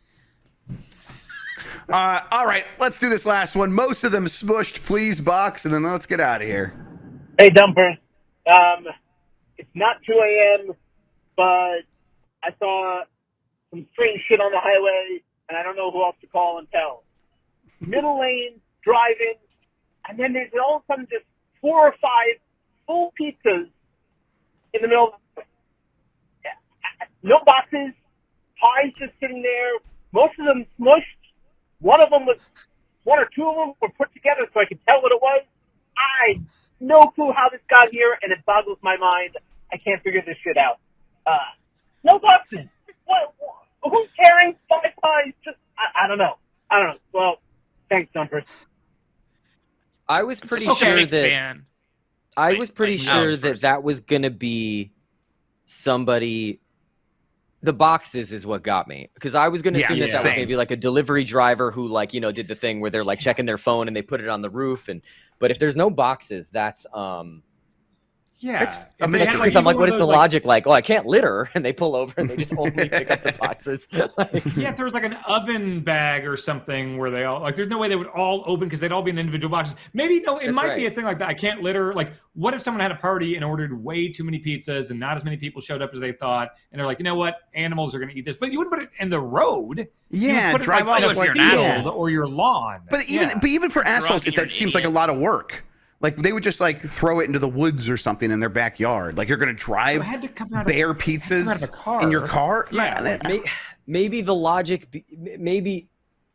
All right, let's do this last one. Most of them smushed, please, box, and then let's get out of here. Hey, Dumpers. It's not 2 a.m., but I saw some strange shit on the highway, and I don't know who else to call and tell. Middle lane, driving, and then there's all of a sudden just 4 or 5 full pizzas in the middle of the highway. No boxes, pies just sitting there, most of them smushed. One or two of them were put together so I could tell what it was. I no clue how this got here, and it boggles my mind. I can't figure this shit out. No boxes. What? Who's carrying 5 pies? Just I don't know. Well, thanks, Dumpers. I was pretty sure that I was pretty sure that was gonna be somebody. The boxes is what got me, because I was going to assume that was maybe like a delivery driver who did the thing where they're like checking their phone and they put it on the roof. But if there's no boxes, that's because I'm like, what is the logic? Like, oh, I can't litter, and they pull over and they just only pick up the boxes. Yeah, if there was like an oven bag or something where they all there's no way they would all open because they'd all be in individual boxes. Maybe it might be a thing like that. I can't litter. Like, what if someone had a party and ordered way too many pizzas and not as many people showed up as they thought, and they're like, you know what, animals are going to eat this, but you wouldn't put it in the road. Yeah, you drive off like your field or your lawn. But even for assholes, that seems like a lot of work. Like, they would just throw it into the woods or something in their backyard. Like, you're going to drive bare pizzas in your car? Yeah. Maybe the logic, maybe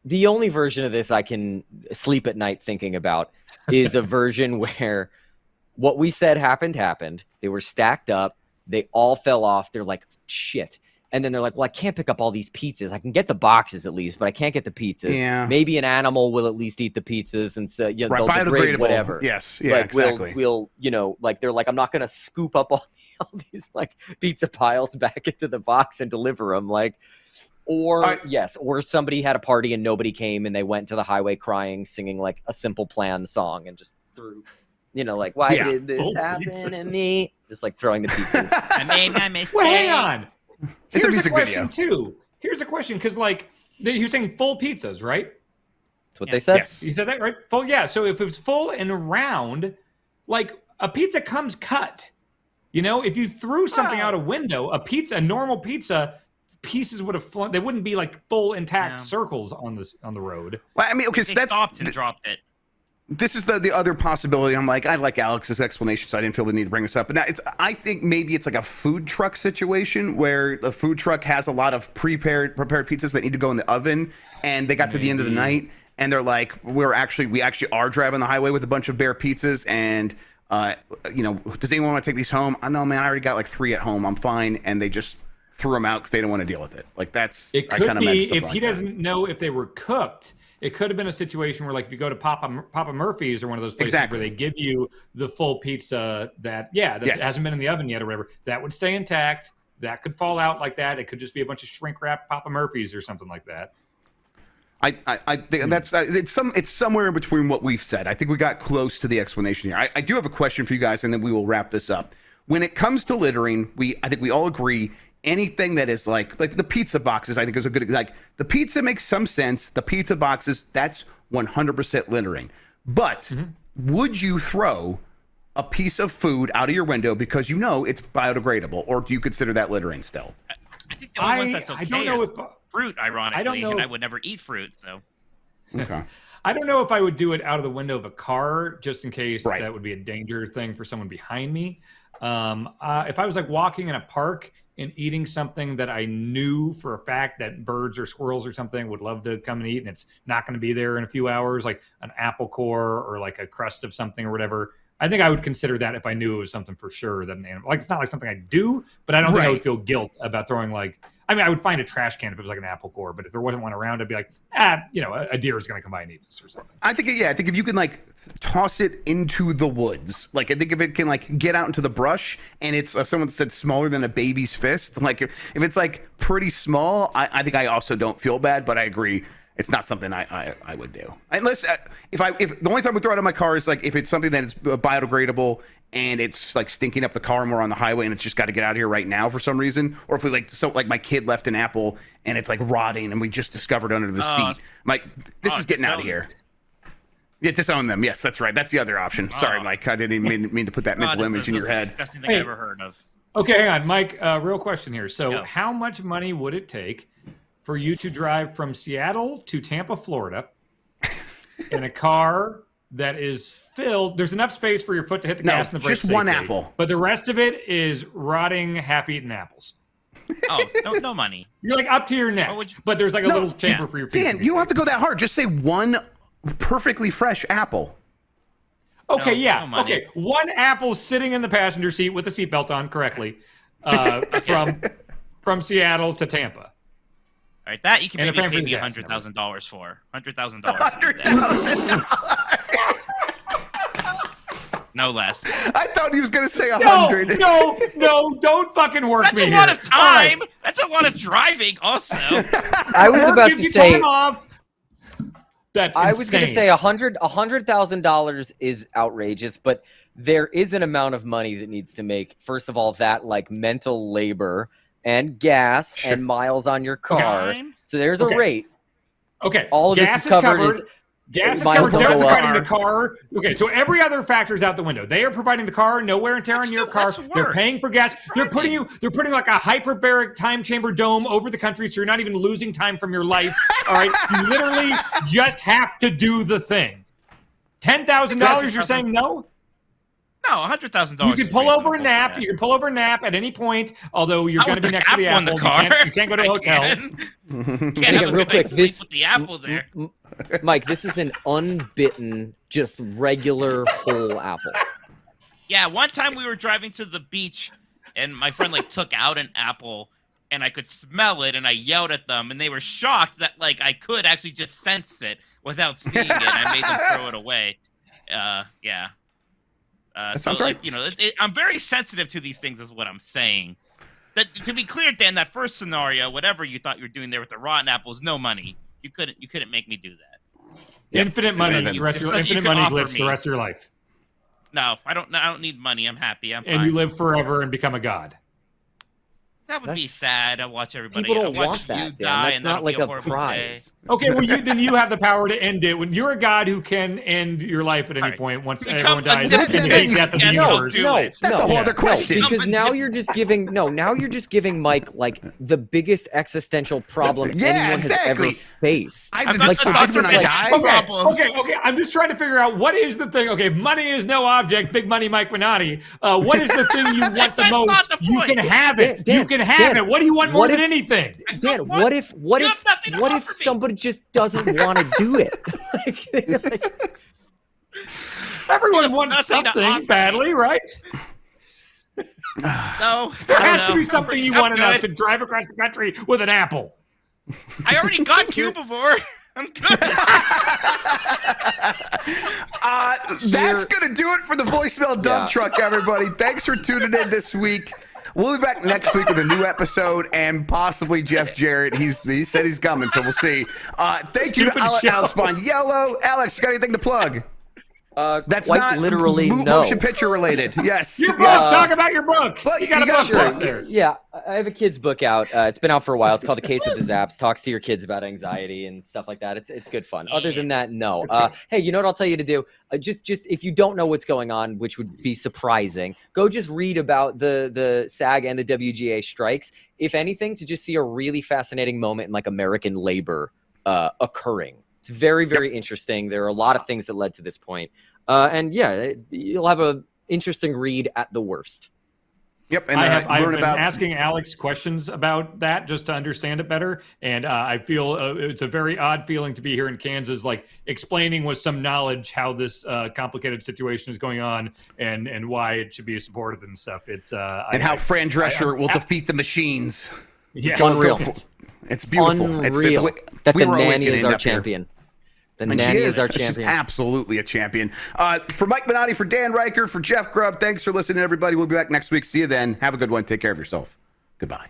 the only version of this I can sleep at night thinking about is a version where what we said happened. They were stacked up. They all fell off. They're like, shit. And then they're like, well, I can't pick up all these pizzas. I can get the boxes at least, but I can't get the pizzas. Yeah. Maybe an animal will at least eat the pizzas, and so they'll biodegradable, whatever. Yes, yeah, exactly. We'll they're like, I'm not gonna scoop up all these pizza piles back into the box and deliver them. Or somebody had a party and nobody came, and they went to the highway crying, singing like a Simple Plan song, and just threw. Why did this happen to me? Just throwing the pizzas. I made my mistake. Well, hang on. Here's a question, too. Here's a question, because, you're saying full pizzas, right? That's what they said. Yes. You said that, right? Full, yeah. So if it's full and round, a pizza comes cut. If you threw something out a window, a normal pizza, pieces would have flown. They wouldn't be full intact circles on the road. Well, I mean, okay, so they stopped and dropped it. This is the other possibility. I like Alex's explanation, so I didn't feel the need to bring this up. But now I think maybe it's like a food truck situation where the food truck has a lot of prepared pizzas that need to go in the oven, and they got to the end of the night, and they're like, we actually are driving the highway with a bunch of bare pizzas, and does anyone want to take these home? I know, man, I already got 3 at home. I'm fine, and they just threw them out because they don't want to deal with it. It could be if he doesn't know if they were cooked. It could have been a situation where, if you go to Papa Murphy's or one of those places where they give you the full pizza that hasn't been in the oven yet or whatever, that would stay intact. That could fall out like that. It could just be a bunch of shrink wrap Papa Murphy's or something like that. I think it's somewhere in between what we've said. I think we got close to the explanation here. I do have a question for you guys, and then we will wrap this up. When it comes to littering, I think we all agree. Anything that is like the pizza boxes, I think is a good, the pizza makes some sense. The pizza boxes, that's 100% littering. But would you throw a piece of food out of your window because it's biodegradable, or do you consider that littering still? I think the only ones that's okay I don't know is fruit, ironically, I don't know. And I would never eat fruit, so. Okay. I don't know if I would do it out of the window of a car, just in case Right. that would be a danger thing for someone behind me. If I was like walking in a park and eating something that I knew for a fact that birds or squirrels or something would love to come and eat, and it's not going to be there in a few hours, like an apple core or like a crust of something or whatever, I think I would consider that if I knew it was something for sure that an animal, like it's not like something I do, but I don't think I would feel guilt about throwing like, I mean, I would find a trash can if it was like an apple core, but if there wasn't one around, I'd be like, a deer is going to come by and eat this or something. I think if you can like toss it into the woods, like I think if it can like get out into the brush and it's someone said smaller than a baby's fist, like if it's like pretty small, I think I also don't feel bad, but I agree. It's not something I would do. Unless if the only time I would throw it out of my car is like if it's something that is biodegradable and it's like stinking up the car and we're on the highway and it's just got to get out of here right now for some reason, or if we like my kid left an apple and it's like rotting and we just discovered under the seat. I'm like, this is getting out of here. Yeah, disown them. Yes, that's right. That's the other option. Sorry, Mike. I didn't even mean to put that mental image in your head. That's the best thing I've ever heard of. Okay, hang on, Mike. Real question here. So, how much money would it take for you to drive from Seattle to Tampa, Florida, in a car that is filled? There's enough space for your foot to hit the gas and the brakes. Just one apple. But the rest of it is rotting, half-eaten apples. Oh, no money. You're like up to your neck, but there's like a little chamber for your feet. Dan, you don't have to go that hard. Just say one perfectly fresh apple. Okay, okay. One apple sitting in the passenger seat with a seatbelt on correctly from Seattle to Tampa. All right, that you can maybe pay me $100,000 for. $100,000. No less. I thought he was going to say 100. No, don't fucking work That's me a lot here. of time. Right. That's a lot of driving also. I was about to say... That's I was going to say $100,000 is outrageous, but there is an amount of money that needs to make, first of all, that like mental labor and gas and miles on your car. So there's a rate. Okay. All of this is covered. Gas is covered. They're providing the car. Okay, so every other factor is out the window. They are providing the car, no wear and tear on your car. They're paying for gas. They're putting like a hyperbaric time chamber dome over the country, so you're not even losing time from your life. All right, you literally just have to do the thing. $10,000. You're saying no? No, $100,000. You can pull over a nap. You can pull over a nap at any point. Although you're going to be next to the apple. You can't go to a hotel. Can't have a real quick. Sleep with the apple there. Mike, this is an unbitten, just regular whole apple. Yeah, one time we were driving to the beach, and my friend like took out an apple, and I could smell it, and I yelled at them, and they were shocked that like I could actually just sense it without seeing it. I made them throw it away. Yeah. Sounds right. I'm very sensitive to these things, is what I'm saying. That, to be clear, Dan, that first scenario, whatever you thought you were doing there with the rotten apples, no money. You couldn't make me do that. Infinite money, infinite money glitch the rest of your life. No, I don't need money. I'm happy. I'm fine. And you live forever and become a god. That would be sad. I watch everybody. People don't watch want that, you Dan. die, That's and not like a horrible prize. day. Okay, well, then you have the power to end it. When you're a god who can end your life at any point once everyone dies, and you hate death of the universe. That's a whole other question. Because now you're just giving Mike like the biggest existential problem anyone has ever faced. I'm just trying to figure out what is the thing. Okay, if money is no object, big money Mike Minotti. What is the thing you want the most? You can have it. You can have it. What do you want more than anything? Dan, what if somebody just doesn't want to do it? Everyone wants something badly, right? No, there has to be something you want enough to drive across the country with an apple. I already got you before. I'm good. That's gonna do it for the voicemail dump truck, everybody. Thanks for tuning in this week. We'll be back next week with a new episode and possibly Jeff Jarrett. He said he's coming, so we'll see. Thank you to Alex Boniello. Alex, you got anything to plug? That's quite not literally motion picture related. Yes. Your book. Talk about your book. You got a book out there. Yeah, I have a kid's book out. It's been out for a while. It's called A Case of the Zaps. Talks to your kids about anxiety and stuff like that. It's good fun. Other than that, no. Hey, you know what I'll tell you to do? Just if you don't know what's going on, which would be surprising, go just read about the SAG and the WGA strikes. If anything, to just see a really fascinating moment in like American labor occurring. It's very, very interesting. There are a lot of things that led to this point. And yeah, you'll have an interesting read at the worst. Yep, and I've been asking Alex questions about that just to understand it better, and I feel it's a very odd feeling to be here in Kansas, like explaining with some knowledge how this complicated situation is going on and why it should be supported and stuff. It's and how Fran Drescher will defeat the machines. Yes. Unreal. It's beautiful. Unreal. That the nanny is our champion. The nanny is our champion. She's absolutely a champion. For Mike Minotti, for Dan Reichert, for Jeff Grubb, thanks for listening, everybody. We'll be back next week. See you then. Have a good one. Take care of yourself. Goodbye.